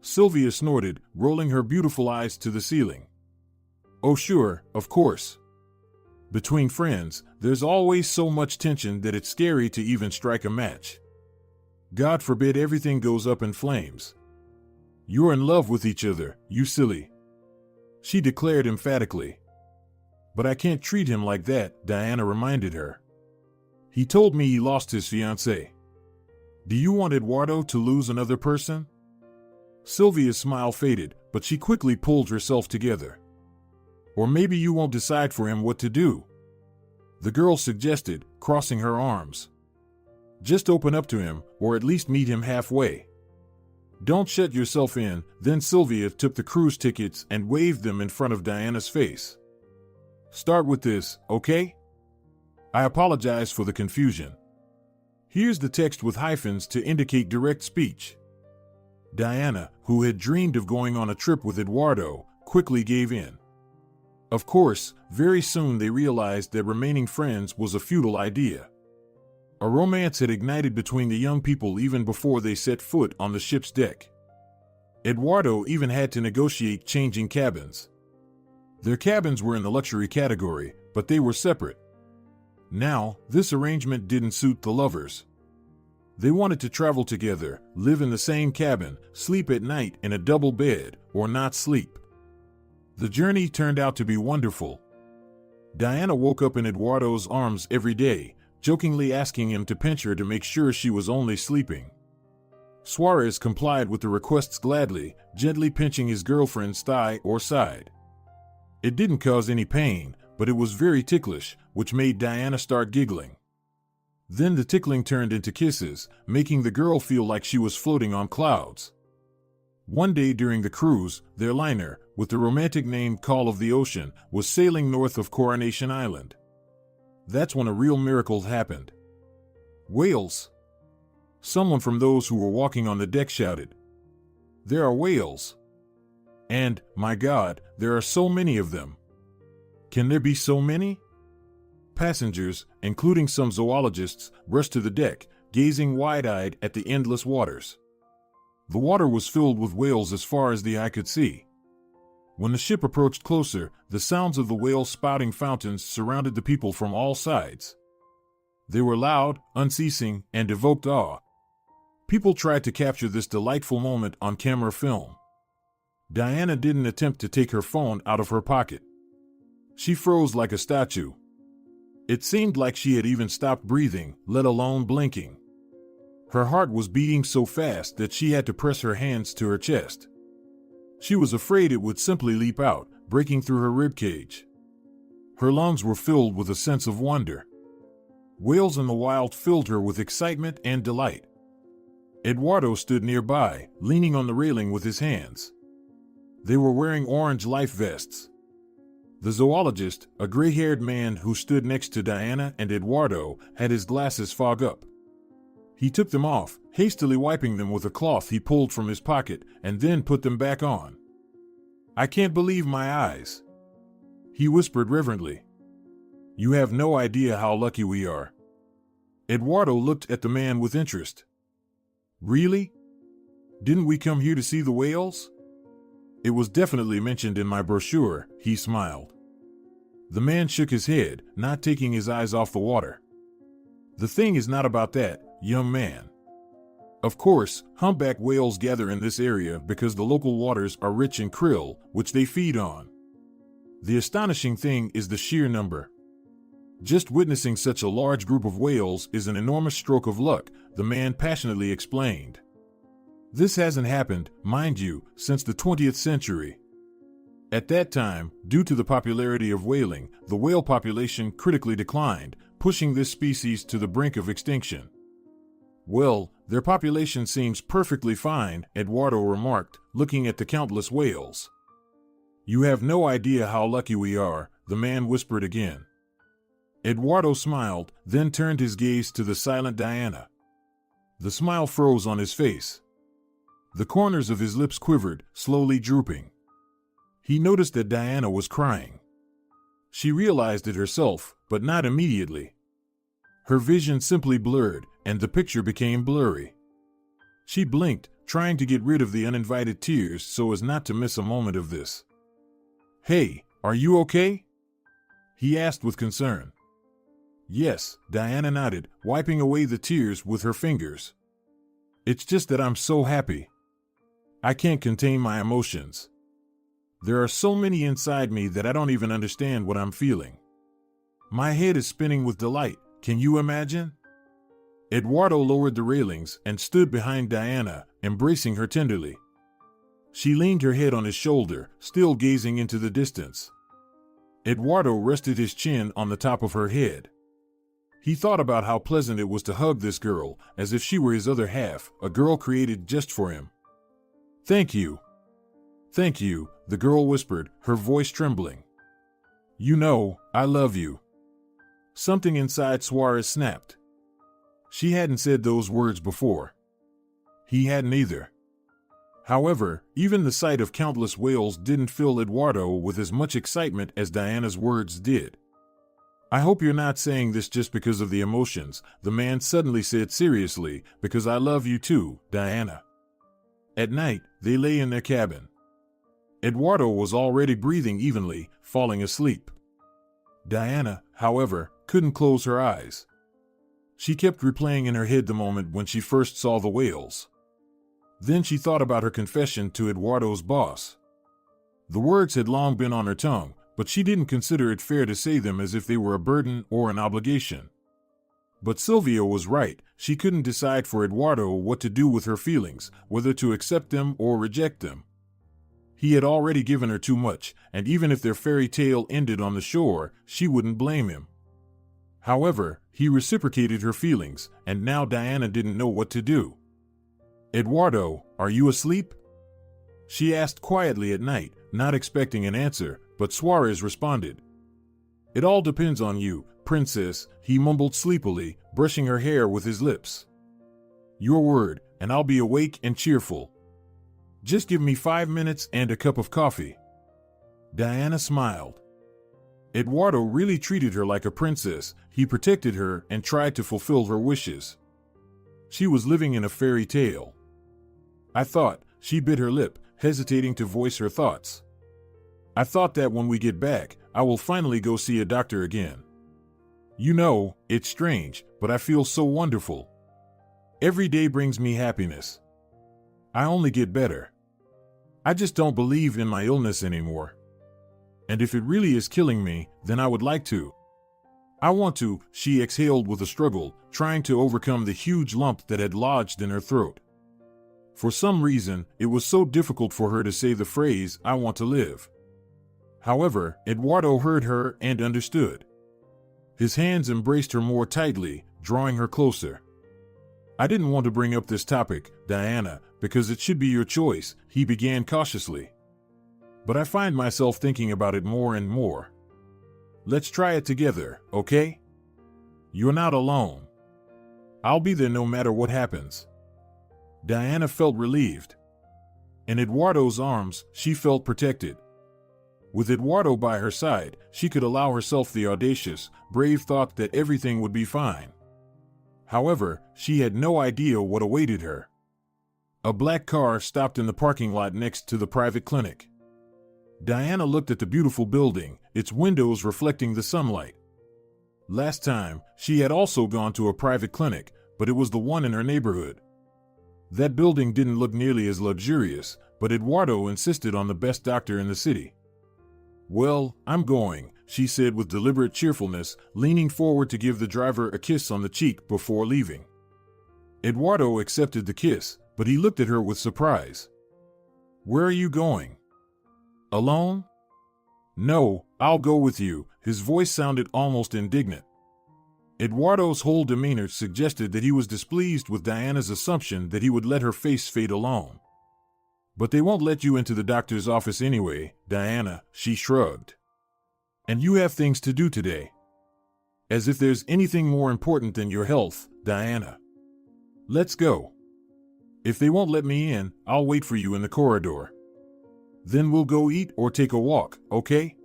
Silvia snorted, rolling her beautiful eyes to the ceiling. "Oh sure, of course. Between friends, there's always so much tension that it's scary to even strike a match. God forbid everything goes up in flames. You're in love with each other, you silly," she declared emphatically. "But I can't treat him like that," Diana reminded her. "He told me he lost his fiancée. Do you want Eduardo to lose another person?" Silvia's smile faded, but she quickly pulled herself together. "Or maybe you won't decide for him what to do," the girl suggested, crossing her arms. "Just open up to him, or at least meet him halfway. Don't shut yourself in." Then Silvia took the cruise tickets and waved them in front of Diana's face. "Start with this, okay? I apologize for the confusion. Here's the text with hyphens to indicate direct speech." Diana, who had dreamed of going on a trip with Eduardo, quickly gave in. Of course, very soon they realized that remaining friends was a futile idea. A romance had ignited between the young people even before they set foot on the ship's deck. Eduardo even had to negotiate changing cabins. Their cabins were in the luxury category, but they were separate. Now, this arrangement didn't suit the lovers. They wanted to travel together, live in the same cabin, sleep at night in a double bed, or not sleep. The journey turned out to be wonderful. Diana woke up in Eduardo's arms every day, jokingly asking him to pinch her to make sure she was only sleeping. Suarez complied with the requests gladly, gently pinching his girlfriend's thigh or side. It didn't cause any pain, but it was very ticklish, which made Diana start giggling. Then the tickling turned into kisses, making the girl feel like she was floating on clouds. One day during the cruise, their liner, with the romantic name Call of the Ocean, was sailing north of Coronation Island. That's when a real miracle happened. "Whales!" Someone from those who were walking on the deck shouted. "There are whales! And, my God, there are so many of them! Can there be so many?" Passengers, including some zoologists, rushed to the deck, gazing wide-eyed at the endless waters. The water was filled with whales as far as the eye could see. When the ship approached closer, the sounds of the whale spouting fountains surrounded the people from all sides. They were loud, unceasing, and evoked awe. People tried to capture this delightful moment on camera film. Diana didn't attempt to take her phone out of her pocket. She froze like a statue. It seemed like she had even stopped breathing, let alone blinking. Her heart was beating so fast that she had to press her hands to her chest. She was afraid it would simply leap out, breaking through her ribcage. Her lungs were filled with a sense of wonder. Whales in the wild filled her with excitement and delight. Eduardo stood nearby, leaning on the railing with his hands. They were wearing orange life vests. The zoologist, a gray-haired man who stood next to Diana and Eduardo, had his glasses fog up. He took them off, hastily wiping them with a cloth he pulled from his pocket, and then put them back on. "I can't believe my eyes," he whispered reverently. "You have no idea how lucky we are." Eduardo looked at the man with interest. "Really? Didn't we come here to see the whales?" "It was definitely mentioned in my brochure," he smiled. The man shook his head, not taking his eyes off the water. "The thing is not about that, young man. Of course, humpback whales gather in this area because the local waters are rich in krill, which they feed on. The astonishing thing is the sheer number. Just witnessing such a large group of whales is an enormous stroke of luck," the man passionately explained. "This hasn't happened, mind you, since the 20th century. At that time, due to the popularity of whaling, the whale population critically declined, pushing this species to the brink of extinction." "Well, their population seems perfectly fine," Eduardo remarked, looking at the countless whales. "You have no idea how lucky we are," the man whispered again. Eduardo smiled, then turned his gaze to the silent Diana. The smile froze on his face. The corners of his lips quivered, slowly drooping. He noticed that Diana was crying. She realized it herself, but not immediately. Her vision simply blurred, and the picture became blurry. She blinked, trying to get rid of the uninvited tears so as not to miss a moment of this. "Hey, are you okay?" he asked with concern. "Yes," Diana nodded, wiping away the tears with her fingers. "It's just that I'm so happy. I can't contain my emotions. There are so many inside me that I don't even understand what I'm feeling. My head is spinning with delight, can you imagine?" Eduardo lowered the railings and stood behind Diana, embracing her tenderly. She leaned her head on his shoulder, still gazing into the distance. Eduardo rested his chin on the top of her head. He thought about how pleasant it was to hug this girl, as if she were his other half, a girl created just for him. "Thank you. Thank you," the girl whispered, her voice trembling. "You know, I love you." Something inside Suarez snapped. She hadn't said those words before. He hadn't either. However, even the sight of countless whales didn't fill Eduardo with as much excitement as Diana's words did. "I hope you're not saying this just because of the emotions," the man suddenly said seriously, "because I love you too, Diana." At night, they lay in their cabin. Eduardo was already breathing evenly, falling asleep. Diana, however, couldn't close her eyes. She kept replaying in her head the moment when she first saw the whales. Then she thought about her confession to Eduardo's boss. The words had long been on her tongue, but she didn't consider it fair to say them as if they were a burden or an obligation. But Silvia was right. She couldn't decide for Eduardo what to do with her feelings, whether to accept them or reject them. He had already given her too much, and even if their fairy tale ended on the shore, she wouldn't blame him. However, he reciprocated her feelings, and now Diana didn't know what to do. "Eduardo, are you asleep?" she asked quietly at night, not expecting an answer, but Suarez responded. "It all depends on you, princess," he mumbled sleepily, brushing her hair with his lips. "Your word, and I'll be awake and cheerful. Just give me 5 minutes and a cup of coffee." Diana smiled. Eduardo really treated her like a princess. He protected her and tried to fulfill her wishes. She was living in a fairy tale. "I thought," she bit her lip, hesitating to voice her thoughts. "I thought that when we get back, I will finally go see a doctor again. You know, it's strange, but I feel so wonderful. Every day brings me happiness. I only get better. I just don't believe in my illness anymore. And if it really is killing me, then I would like to." I want to, she exhaled with a struggle, trying to overcome the huge lump that had lodged in her throat. For some reason, it was so difficult for her to say the phrase, I want to live. However, Eduardo heard her and understood. His hands embraced her more tightly, drawing her closer. I didn't want to bring up this topic, Diana, because it should be your choice, he began cautiously. But I find myself thinking about it more and more. Let's try it together, okay? You're not alone. I'll be there no matter what happens. Diana felt relieved. In Eduardo's arms, she felt protected. With Eduardo by her side, she could allow herself the audacious, brave thought that everything would be fine. However, she had no idea what awaited her. A black car stopped in the parking lot next to the private clinic. Diana looked at the beautiful building, its windows reflecting the sunlight. Last time, she had also gone to a private clinic, but it was the one in her neighborhood. That building didn't look nearly as luxurious, but Eduardo insisted on the best doctor in the city. Well, I'm going, she said with deliberate cheerfulness, leaning forward to give the driver a kiss on the cheek before leaving. Eduardo accepted the kiss, but he looked at her with surprise. Where are you going? Alone? No, I'll go with you, his voice sounded almost indignant. Eduardo's whole demeanor suggested that he was displeased with Diana's assumption that he would let her face fade alone. But they won't let you into the doctor's office anyway, Diana, she shrugged. And you have things to do today. As if there's anything more important than your health, Diana. Let's go. If they won't let me in, I'll wait for you in the corridor. Then we'll go eat or take a walk, okay?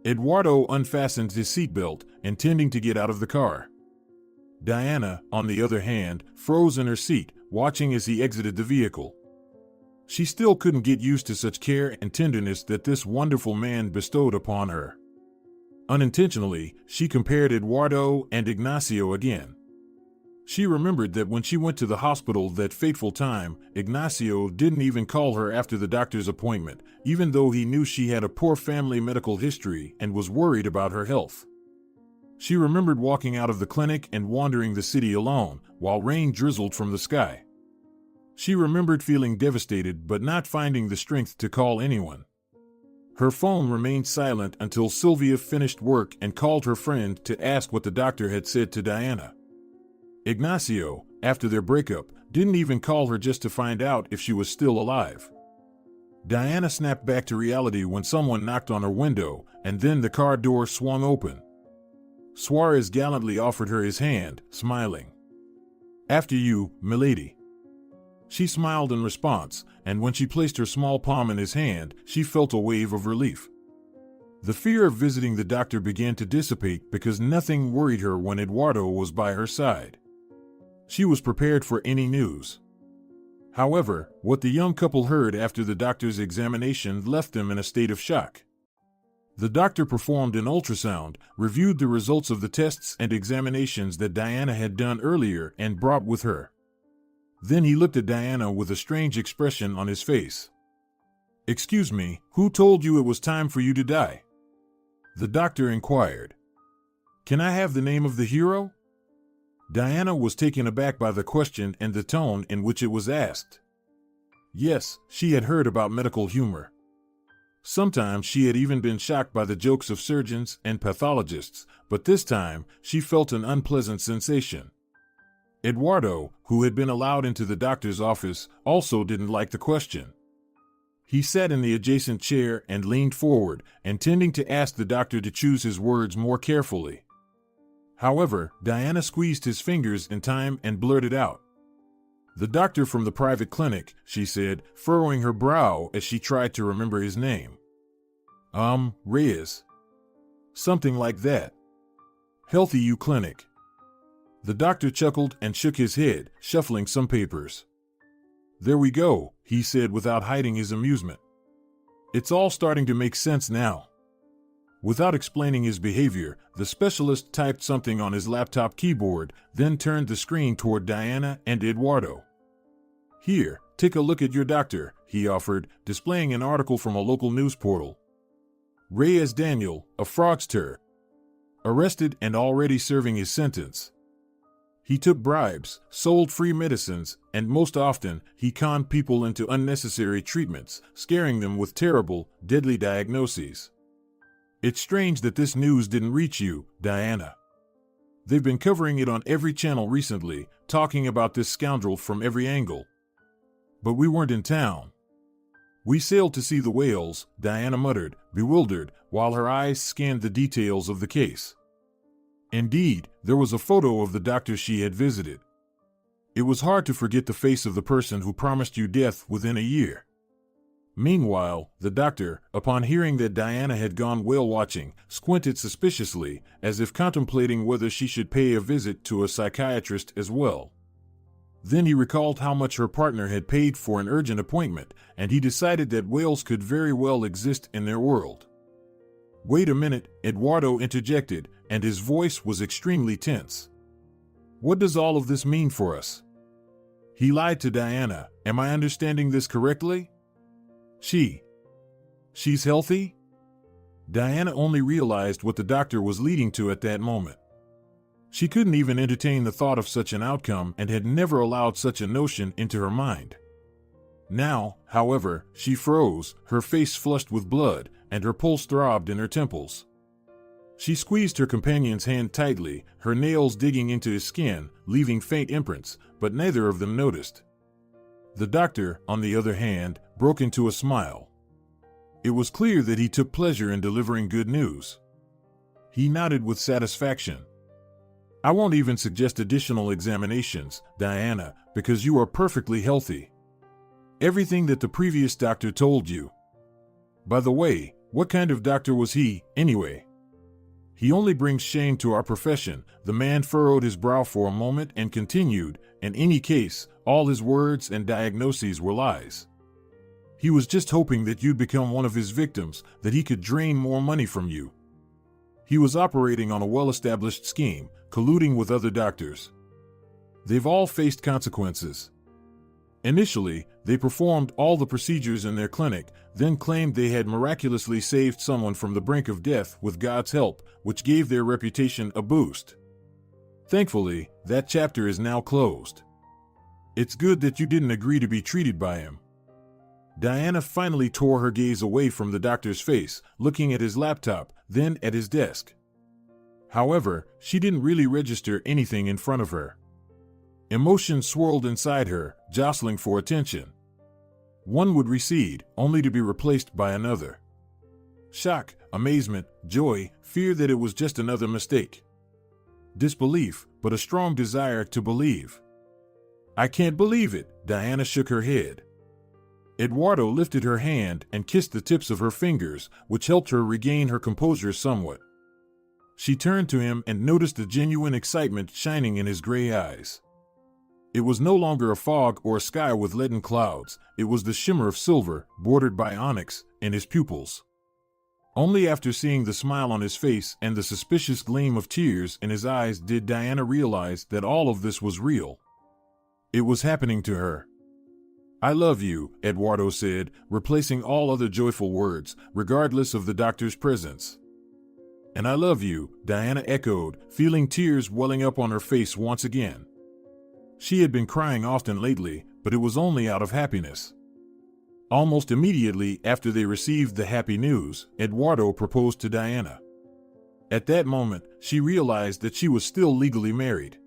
Eduardo unfastened his seatbelt, intending to get out of the car. Diana, on the other hand, froze in her seat, watching as he exited the vehicle. She still couldn't get used to such care and tenderness that this wonderful man bestowed upon her. Unintentionally, she compared Eduardo and Ignacio again. She remembered that when she went to the hospital that fateful time, Ignacio didn't even call her after the doctor's appointment, even though he knew she had a poor family medical history and was worried about her health. She remembered walking out of the clinic and wandering the city alone, while rain drizzled from the sky. She remembered feeling devastated but not finding the strength to call anyone. Her phone remained silent until Silvia finished work and called her friend to ask what the doctor had said to Diana. Ignacio, after their breakup, didn't even call her just to find out if she was still alive. Diana snapped back to reality when someone knocked on her window, and then the car door swung open. Suarez gallantly offered her his hand, smiling. After you, milady. She smiled in response, and when she placed her small palm in his hand, she felt a wave of relief. The fear of visiting the doctor began to dissipate because nothing worried her when Eduardo was by her side. She was prepared for any news. However, what the young couple heard after the doctor's examination left them in a state of shock. The doctor performed an ultrasound, reviewed the results of the tests and examinations that Diana had done earlier and brought with her. Then he looked at Diana with a strange expression on his face. Excuse me, who told you it was time for you to die? The doctor inquired. Can I have the name of the hero? Diana was taken aback by the question and the tone in which it was asked. Yes, she had heard about medical humor. Sometimes she had even been shocked by the jokes of surgeons and pathologists, but this time she felt an unpleasant sensation. Eduardo, who had been allowed into the doctor's office, also didn't like the question. He sat in the adjacent chair and leaned forward, intending to ask the doctor to choose his words more carefully. However, Diana squeezed his fingers in time and blurted out. The doctor from the private clinic, she said, furrowing her brow as she tried to remember his name. Reyes. Something like that. Healthy U Clinic. The doctor chuckled and shook his head, shuffling some papers. There we go, he said without hiding his amusement. It's all starting to make sense now. Without explaining his behavior, the specialist typed something on his laptop keyboard, then turned the screen toward Diana and Eduardo. Here, take a look at your doctor, he offered, displaying an article from a local news portal. Reyes Daniel, a fraudster. arrested and already serving his sentence. He took bribes, sold free medicines, and most often, he conned people into unnecessary treatments, scaring them with terrible, deadly diagnoses. It's strange that this news didn't reach you, Diana. They've been covering it on every channel recently, talking about this scoundrel from every angle. But we weren't in town. We sailed to see the whales, Diana muttered, bewildered, while her eyes scanned the details of the case. Indeed, there was a photo of the doctor she had visited. It was hard to forget the face of the person who promised you death within a year. Meanwhile, the doctor, upon hearing that Diana had gone whale watching, squinted suspiciously, as if contemplating whether she should pay a visit to a psychiatrist as well. Then he recalled how much her partner had paid for an urgent appointment, and he decided that whales could very well exist in their world. "Wait a minute," Eduardo interjected, and his voice was extremely tense. "What does all of this mean for us?" He lied to Diana. Am I understanding this correctly? She's healthy? Diana only realized what the doctor was leading to at that moment. She couldn't even entertain the thought of such an outcome and had never allowed such a notion into her mind. Now, however, she froze, her face flushed with blood, and her pulse throbbed in her temples. She squeezed her companion's hand tightly, her nails digging into his skin, leaving faint imprints, but neither of them noticed. The doctor, on the other hand, broke into a smile. It was clear that he took pleasure in delivering good news. He nodded with satisfaction. "I won't even suggest additional examinations, Diana, because you are perfectly healthy. Everything that the previous doctor told you. By the way, what kind of doctor was he, anyway? He only brings shame to our profession." The man furrowed his brow for a moment and continued, "In any case, all his words and diagnoses were lies. He was just hoping that you'd become one of his victims, that he could drain more money from you. He was operating on a well-established scheme, colluding with other doctors. They've all faced consequences. Initially, they performed all the procedures in their clinic, then claimed they had miraculously saved someone from the brink of death with God's help, which gave their reputation a boost. Thankfully, that chapter is now closed. It's good that you didn't agree to be treated by him." Diana finally tore her gaze away from the doctor's face, looking at his laptop, then at his desk. However, she didn't really register anything in front of her. Emotions swirled inside her, jostling for attention. One would recede, only to be replaced by another. Shock, amazement, joy, fear that it was just another mistake. Disbelief, but a strong desire to believe. "I can't believe it," Diana shook her head. Eduardo lifted her hand and kissed the tips of her fingers, which helped her regain her composure somewhat. She turned to him and noticed the genuine excitement shining in his gray eyes. It was no longer a fog or a sky with leaden clouds, it was the shimmer of silver, bordered by onyx, in his pupils. Only after seeing the smile on his face and the suspicious gleam of tears in his eyes did Diana realize that all of this was real. It was happening to her. "I love you," Eduardo said, replacing all other joyful words, regardless of the doctor's presence. "And I love you," Diana echoed, feeling tears welling up on her face once again. She had been crying often lately, but it was only out of happiness. Almost immediately after they received the happy news, Eduardo proposed to Diana. At that moment, she realized that she was still legally married.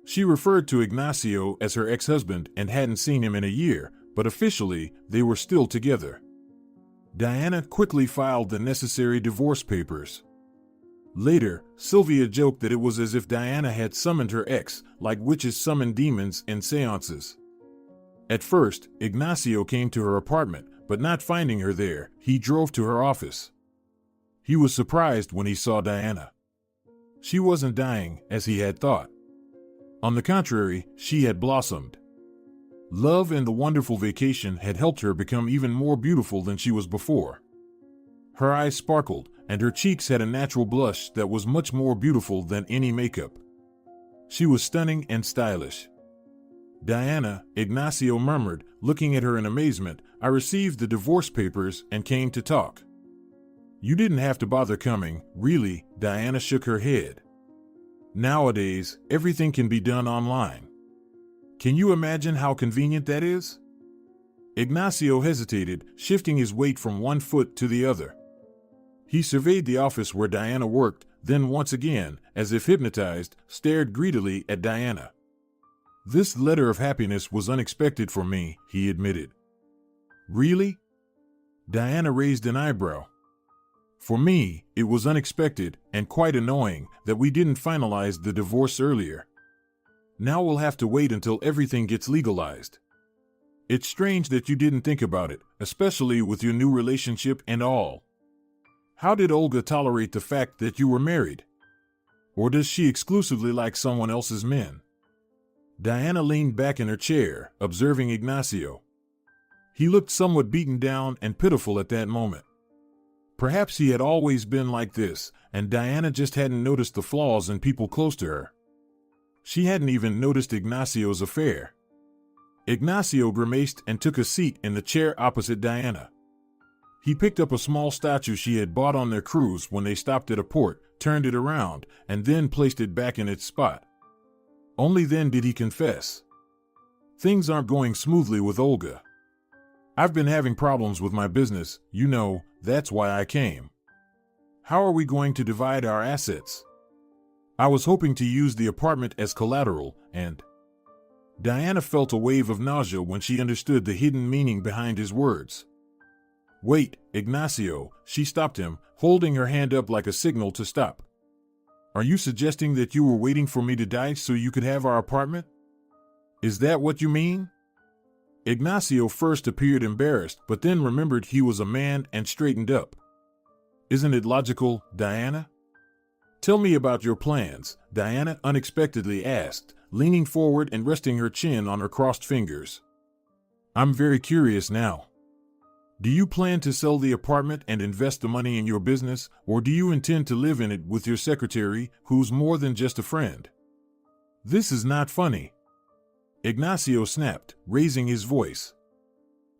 She referred to Ignacio as her ex-husband and hadn't seen him in a year, but officially, they were still together. Diana quickly filed the necessary divorce papers. Later, Silvia joked that it was as if Diana had summoned her ex, like witches summon demons in seances. At first, Ignacio came to her apartment, but not finding her there, he drove to her office. He was surprised when he saw Diana. She wasn't dying, as he had thought. On the contrary, she had blossomed. Love and the wonderful vacation had helped her become even more beautiful than she was before. Her eyes sparkled, and her cheeks had a natural blush that was much more beautiful than any makeup. She was stunning and stylish. "Diana," Ignacio murmured, looking at her in amazement, "I received the divorce papers and came to talk." You didn't have to bother coming, really. Diana shook her head. Nowadays, everything can be done online. Can you imagine how convenient that is? Ignacio hesitated, shifting his weight from one foot to the other. He surveyed the office where Diana worked, then once again, as if hypnotized, stared greedily at Diana. This letter of happiness was unexpected for me, he admitted. Really? Diana raised an eyebrow. For me, it was unexpected and quite annoying that we didn't finalize the divorce earlier. Now we'll have to wait until everything gets legalized. It's strange that you didn't think about it, especially with your new relationship and all. How did Olga tolerate the fact that you were married? Or does she exclusively like someone else's men? Diana leaned back in her chair, observing Ignacio. He looked somewhat beaten down and pitiful at that moment. Perhaps he had always been like this, and Diana just hadn't noticed the flaws in people close to her. She hadn't even noticed Ignacio's affair. Ignacio grimaced and took a seat in the chair opposite Diana. He picked up a small statue she had bought on their cruise when they stopped at a port, turned it around, and then placed it back in its spot. Only then did he confess. Things aren't going smoothly with Olga. I've been having problems with my business, you know, that's why I came. How are we going to divide our assets? I was hoping to use the apartment as collateral, and... Diana felt a wave of nausea when she understood the hidden meaning behind his words. Wait, Ignacio, she stopped him, holding her hand up like a signal to stop. Are you suggesting that you were waiting for me to die so you could have our apartment? Is that what you mean? Ignacio first appeared embarrassed, but then remembered he was a man and straightened up. Isn't it logical, Diana? Tell me about your plans, Diana unexpectedly asked, leaning forward and resting her chin on her crossed fingers. I'm very curious now. Do you plan to sell the apartment and invest the money in your business, or do you intend to live in it with your secretary, who's more than just a friend? This is not funny. Ignacio snapped, raising his voice.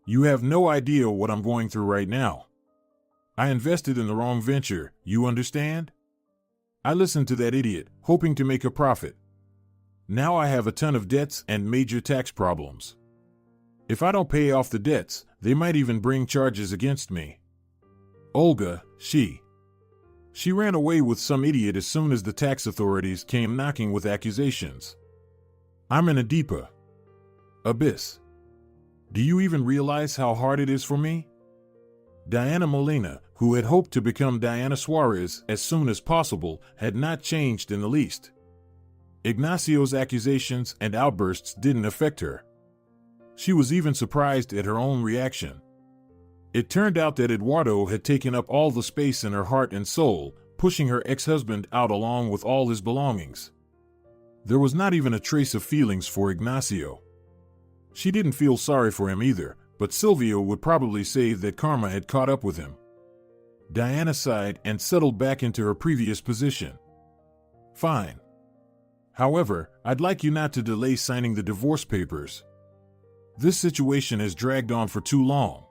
You have no idea what I'm going through right now. I invested in the wrong venture, you understand? I listened to that idiot, hoping to make a profit. Now I have a ton of debts and major tax problems. If I don't pay off the debts, they might even bring charges against me. Olga, she ran away with some idiot as soon as the tax authorities came knocking with accusations. I'm in a deep abyss. Do you even realize how hard it is for me? Diana Molina, who had hoped to become Diana Suarez as soon as possible, had not changed in the least. Ignacio's accusations and outbursts didn't affect her. She was even surprised at her own reaction. It turned out that Eduardo had taken up all the space in her heart and soul, pushing her ex-husband out along with all his belongings. There was not even a trace of feelings for Ignacio. She didn't feel sorry for him either, but Silvia would probably say that karma had caught up with him. Diana sighed and settled back into her previous position. Fine. However, I'd like you not to delay signing the divorce papers. This situation has dragged on for too long.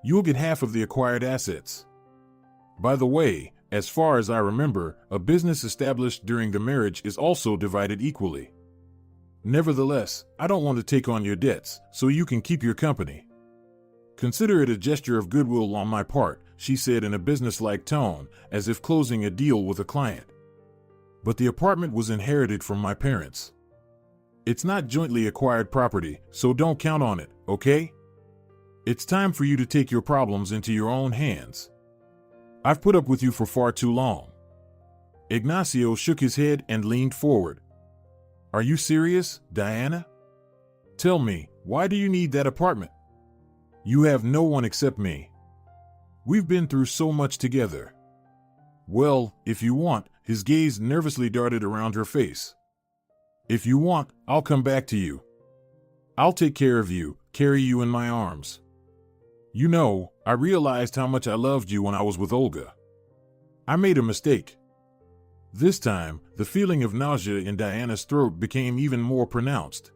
You'll get half of the acquired assets. By the way, as far as I remember, a business established during the marriage is also divided equally. Nevertheless, I don't want to take on your debts, so you can keep your company. Consider it a gesture of goodwill on my part, she said in a businesslike tone, as if closing a deal with a client. But the apartment was inherited from my parents. It's not jointly acquired property, so don't count on it, okay? It's time for you to take your problems into your own hands. I've put up with you for far too long. Ignacio shook his head and leaned forward. Are you serious, Diana? Tell me, why do you need that apartment? You have no one except me. We've been through so much together. Well, if you want, his gaze nervously darted around her face. If you want, I'll come back to you. I'll take care of you, carry you in my arms. You know, I realized how much I loved you when I was with Olga. I made a mistake. This time, the feeling of nausea in Diana's throat became even more pronounced.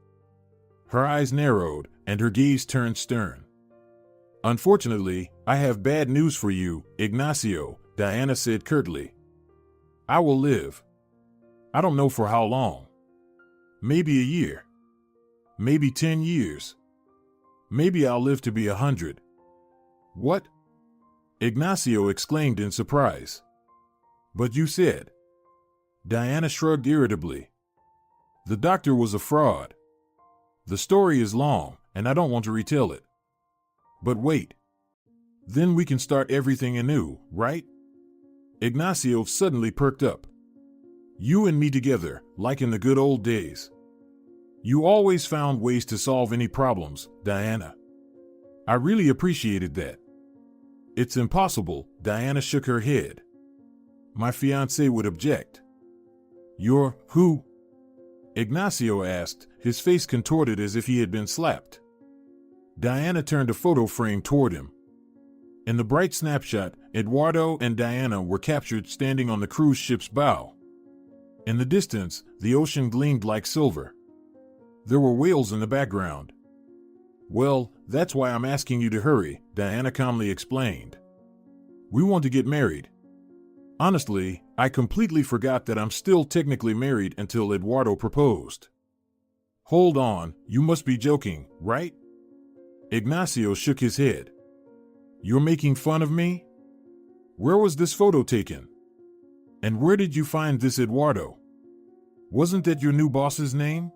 Her eyes narrowed, and her gaze turned stern. Unfortunately, I have bad news for you, Ignacio, Diana said curtly. I will live. I don't know for how long. Maybe a year. Maybe 10 years. Maybe I'll live to be 100. What? Ignacio exclaimed in surprise. But you said. Diana shrugged irritably. The doctor was a fraud. The story is long, and I don't want to retell it. But wait. Then we can start everything anew, right? Ignacio suddenly perked up. You and me together, like in the good old days. You always found ways to solve any problems, Diana. I really appreciated that. It's impossible, Diana shook her head. My fiancé would object. You're who? Ignacio asked, his face contorted as if he had been slapped. Diana turned a photo frame toward him. In the bright snapshot, Eduardo and Diana were captured standing on the cruise ship's bow. In the distance, the ocean gleamed like silver. There were whales in the background. Well, that's why I'm asking you to hurry, Diana calmly explained. We want to get married. Honestly, I completely forgot that I'm still technically married until Eduardo proposed. Hold on, you must be joking, right? Ignacio shook his head. You're making fun of me? Where was this photo taken? And where did you find this Eduardo? Wasn't that your new boss's name?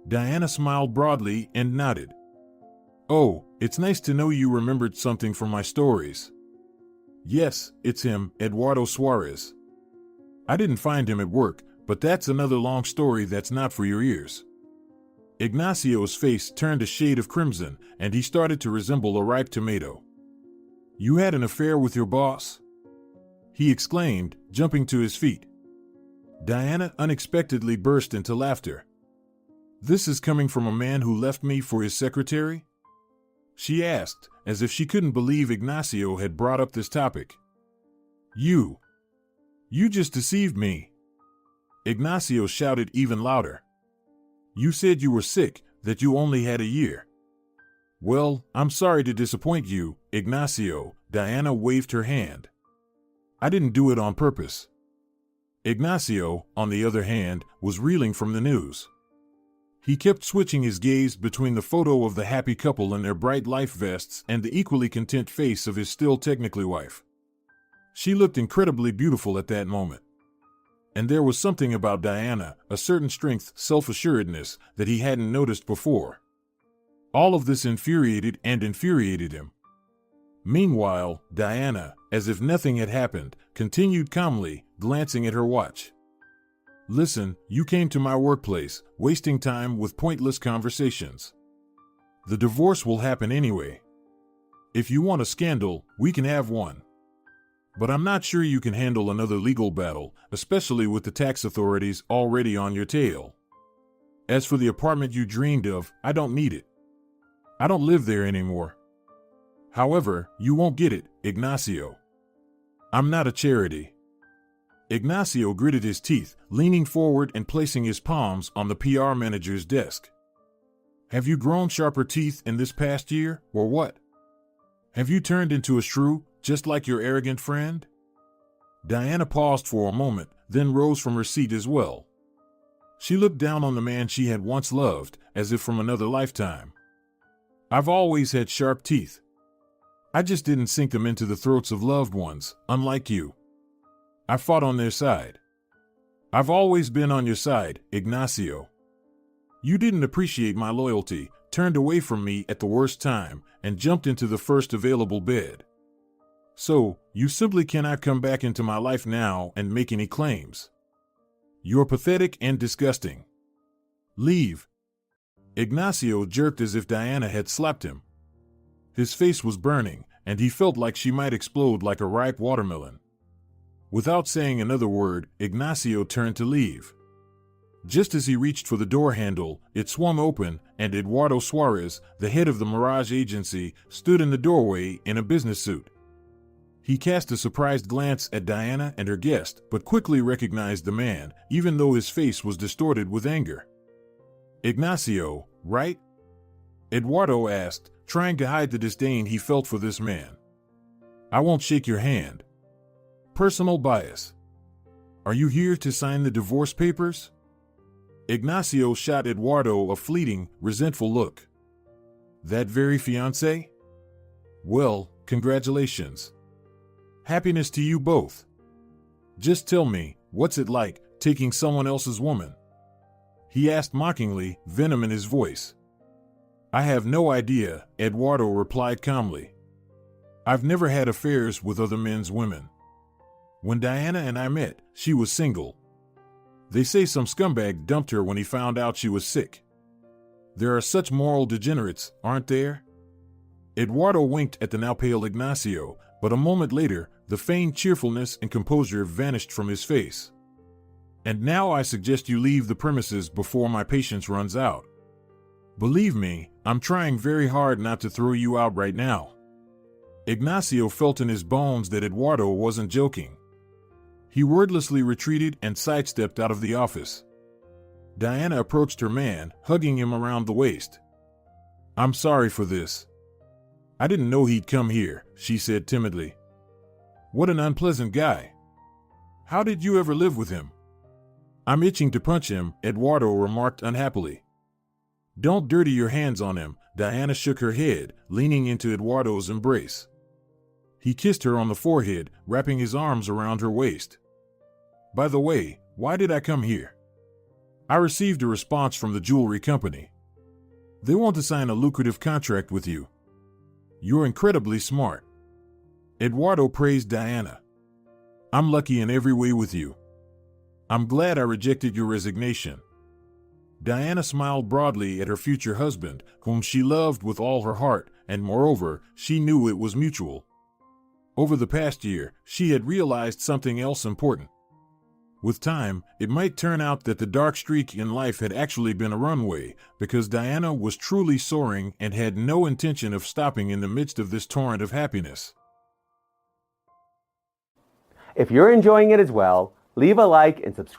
Diana smiled broadly and nodded. Oh, it's nice to know you remembered something from my stories. Yes, it's him, Eduardo Suarez. I didn't find him at work, but that's another long story that's not for your ears. Ignacio's face turned a shade of crimson, and he started to resemble a ripe tomato. You had an affair with your boss? He exclaimed, jumping to his feet. Diana unexpectedly burst into laughter. This is coming from a man who left me for his secretary? She asked, as if she couldn't believe Ignacio had brought up this topic. You just deceived me. Ignacio shouted even louder. You said you were sick, that you only had a year. Well, I'm sorry to disappoint you, Ignacio, Diana waved her hand. I didn't do it on purpose. Ignacio, on the other hand, was reeling from the news. He kept switching his gaze between the photo of the happy couple in their bright life vests and the equally content face of his still technically wife. She looked incredibly beautiful at that moment. And there was something about Diana, a certain strength, self-assuredness, that he hadn't noticed before. All of this infuriated him. Meanwhile, Diana, as if nothing had happened, continued calmly, glancing at her watch. Listen, you came to my workplace, wasting time with pointless conversations. The divorce will happen anyway. If you want a scandal, we can have one. But I'm not sure you can handle another legal battle, especially with the tax authorities already on your tail. As for the apartment you dreamed of, I don't need it. I don't live there anymore. However, you won't get it, Ignacio. I'm not a charity. Ignacio gritted his teeth, leaning forward and placing his palms on the PR manager's desk. Have you grown sharper teeth in this past year, or what? Have you turned into a shrew, just like your arrogant friend? Diana paused for a moment, then rose from her seat as well. She looked down on the man she had once loved, as if from another lifetime. I've always had sharp teeth. I just didn't sink them into the throats of loved ones, unlike you. I fought on their side. I've always been on your side, Ignacio. You didn't appreciate my loyalty, turned away from me at the worst time, and jumped into the first available bed. So, you simply cannot come back into my life now and make any claims. You're pathetic and disgusting. Leave. Ignacio jerked as if Diana had slapped him. His face was burning, and he felt like she might explode like a ripe watermelon. Without saying another word, Ignacio turned to leave. Just as he reached for the door handle, it swung open, and Eduardo Suarez, the head of the Mirage Agency, stood in the doorway in a business suit. He cast a surprised glance at Diana and her guest, but quickly recognized the man, even though his face was distorted with anger. Ignacio, right? Eduardo asked, trying to hide the disdain he felt for this man. I won't shake your hand. Personal bias. Are you here to sign the divorce papers? Ignacio shot Eduardo a fleeting, resentful look. That very fiancé? Well, congratulations. Happiness to you both. Just tell me, what's it like, taking someone else's woman? He asked mockingly, venom in his voice. I have no idea, Eduardo replied calmly. I've never had affairs with other men's women. When Diana and I met, she was single. They say some scumbag dumped her when he found out she was sick. There are such moral degenerates, aren't there? Eduardo winked at the now pale Ignacio, but a moment later, the feigned cheerfulness and composure vanished from his face. And now I suggest you leave the premises before my patience runs out. Believe me, I'm trying very hard not to throw you out right now. Ignacio felt in his bones that Eduardo wasn't joking. He wordlessly retreated and sidestepped out of the office. Diana approached her man, hugging him around the waist. I'm sorry for this. I didn't know he'd come here, she said timidly. What an unpleasant guy. How did you ever live with him? I'm itching to punch him, Eduardo remarked unhappily. Don't dirty your hands on him, Diana shook her head, leaning into Eduardo's embrace. He kissed her on the forehead, wrapping his arms around her waist. By the way, why did I come here? I received a response from the jewelry company. They want to sign a lucrative contract with you. You're incredibly smart. Eduardo praised Diana. I'm lucky in every way with you. I'm glad I rejected your resignation. Diana smiled broadly at her future husband, whom she loved with all her heart, and moreover, she knew it was mutual. Over the past year, she had realized something else important. With time, it might turn out that the dark streak in life had actually been a runway, because Diana was truly soaring and had no intention of stopping in the midst of this torrent of happiness. If you're enjoying it as well, leave a like and subscribe.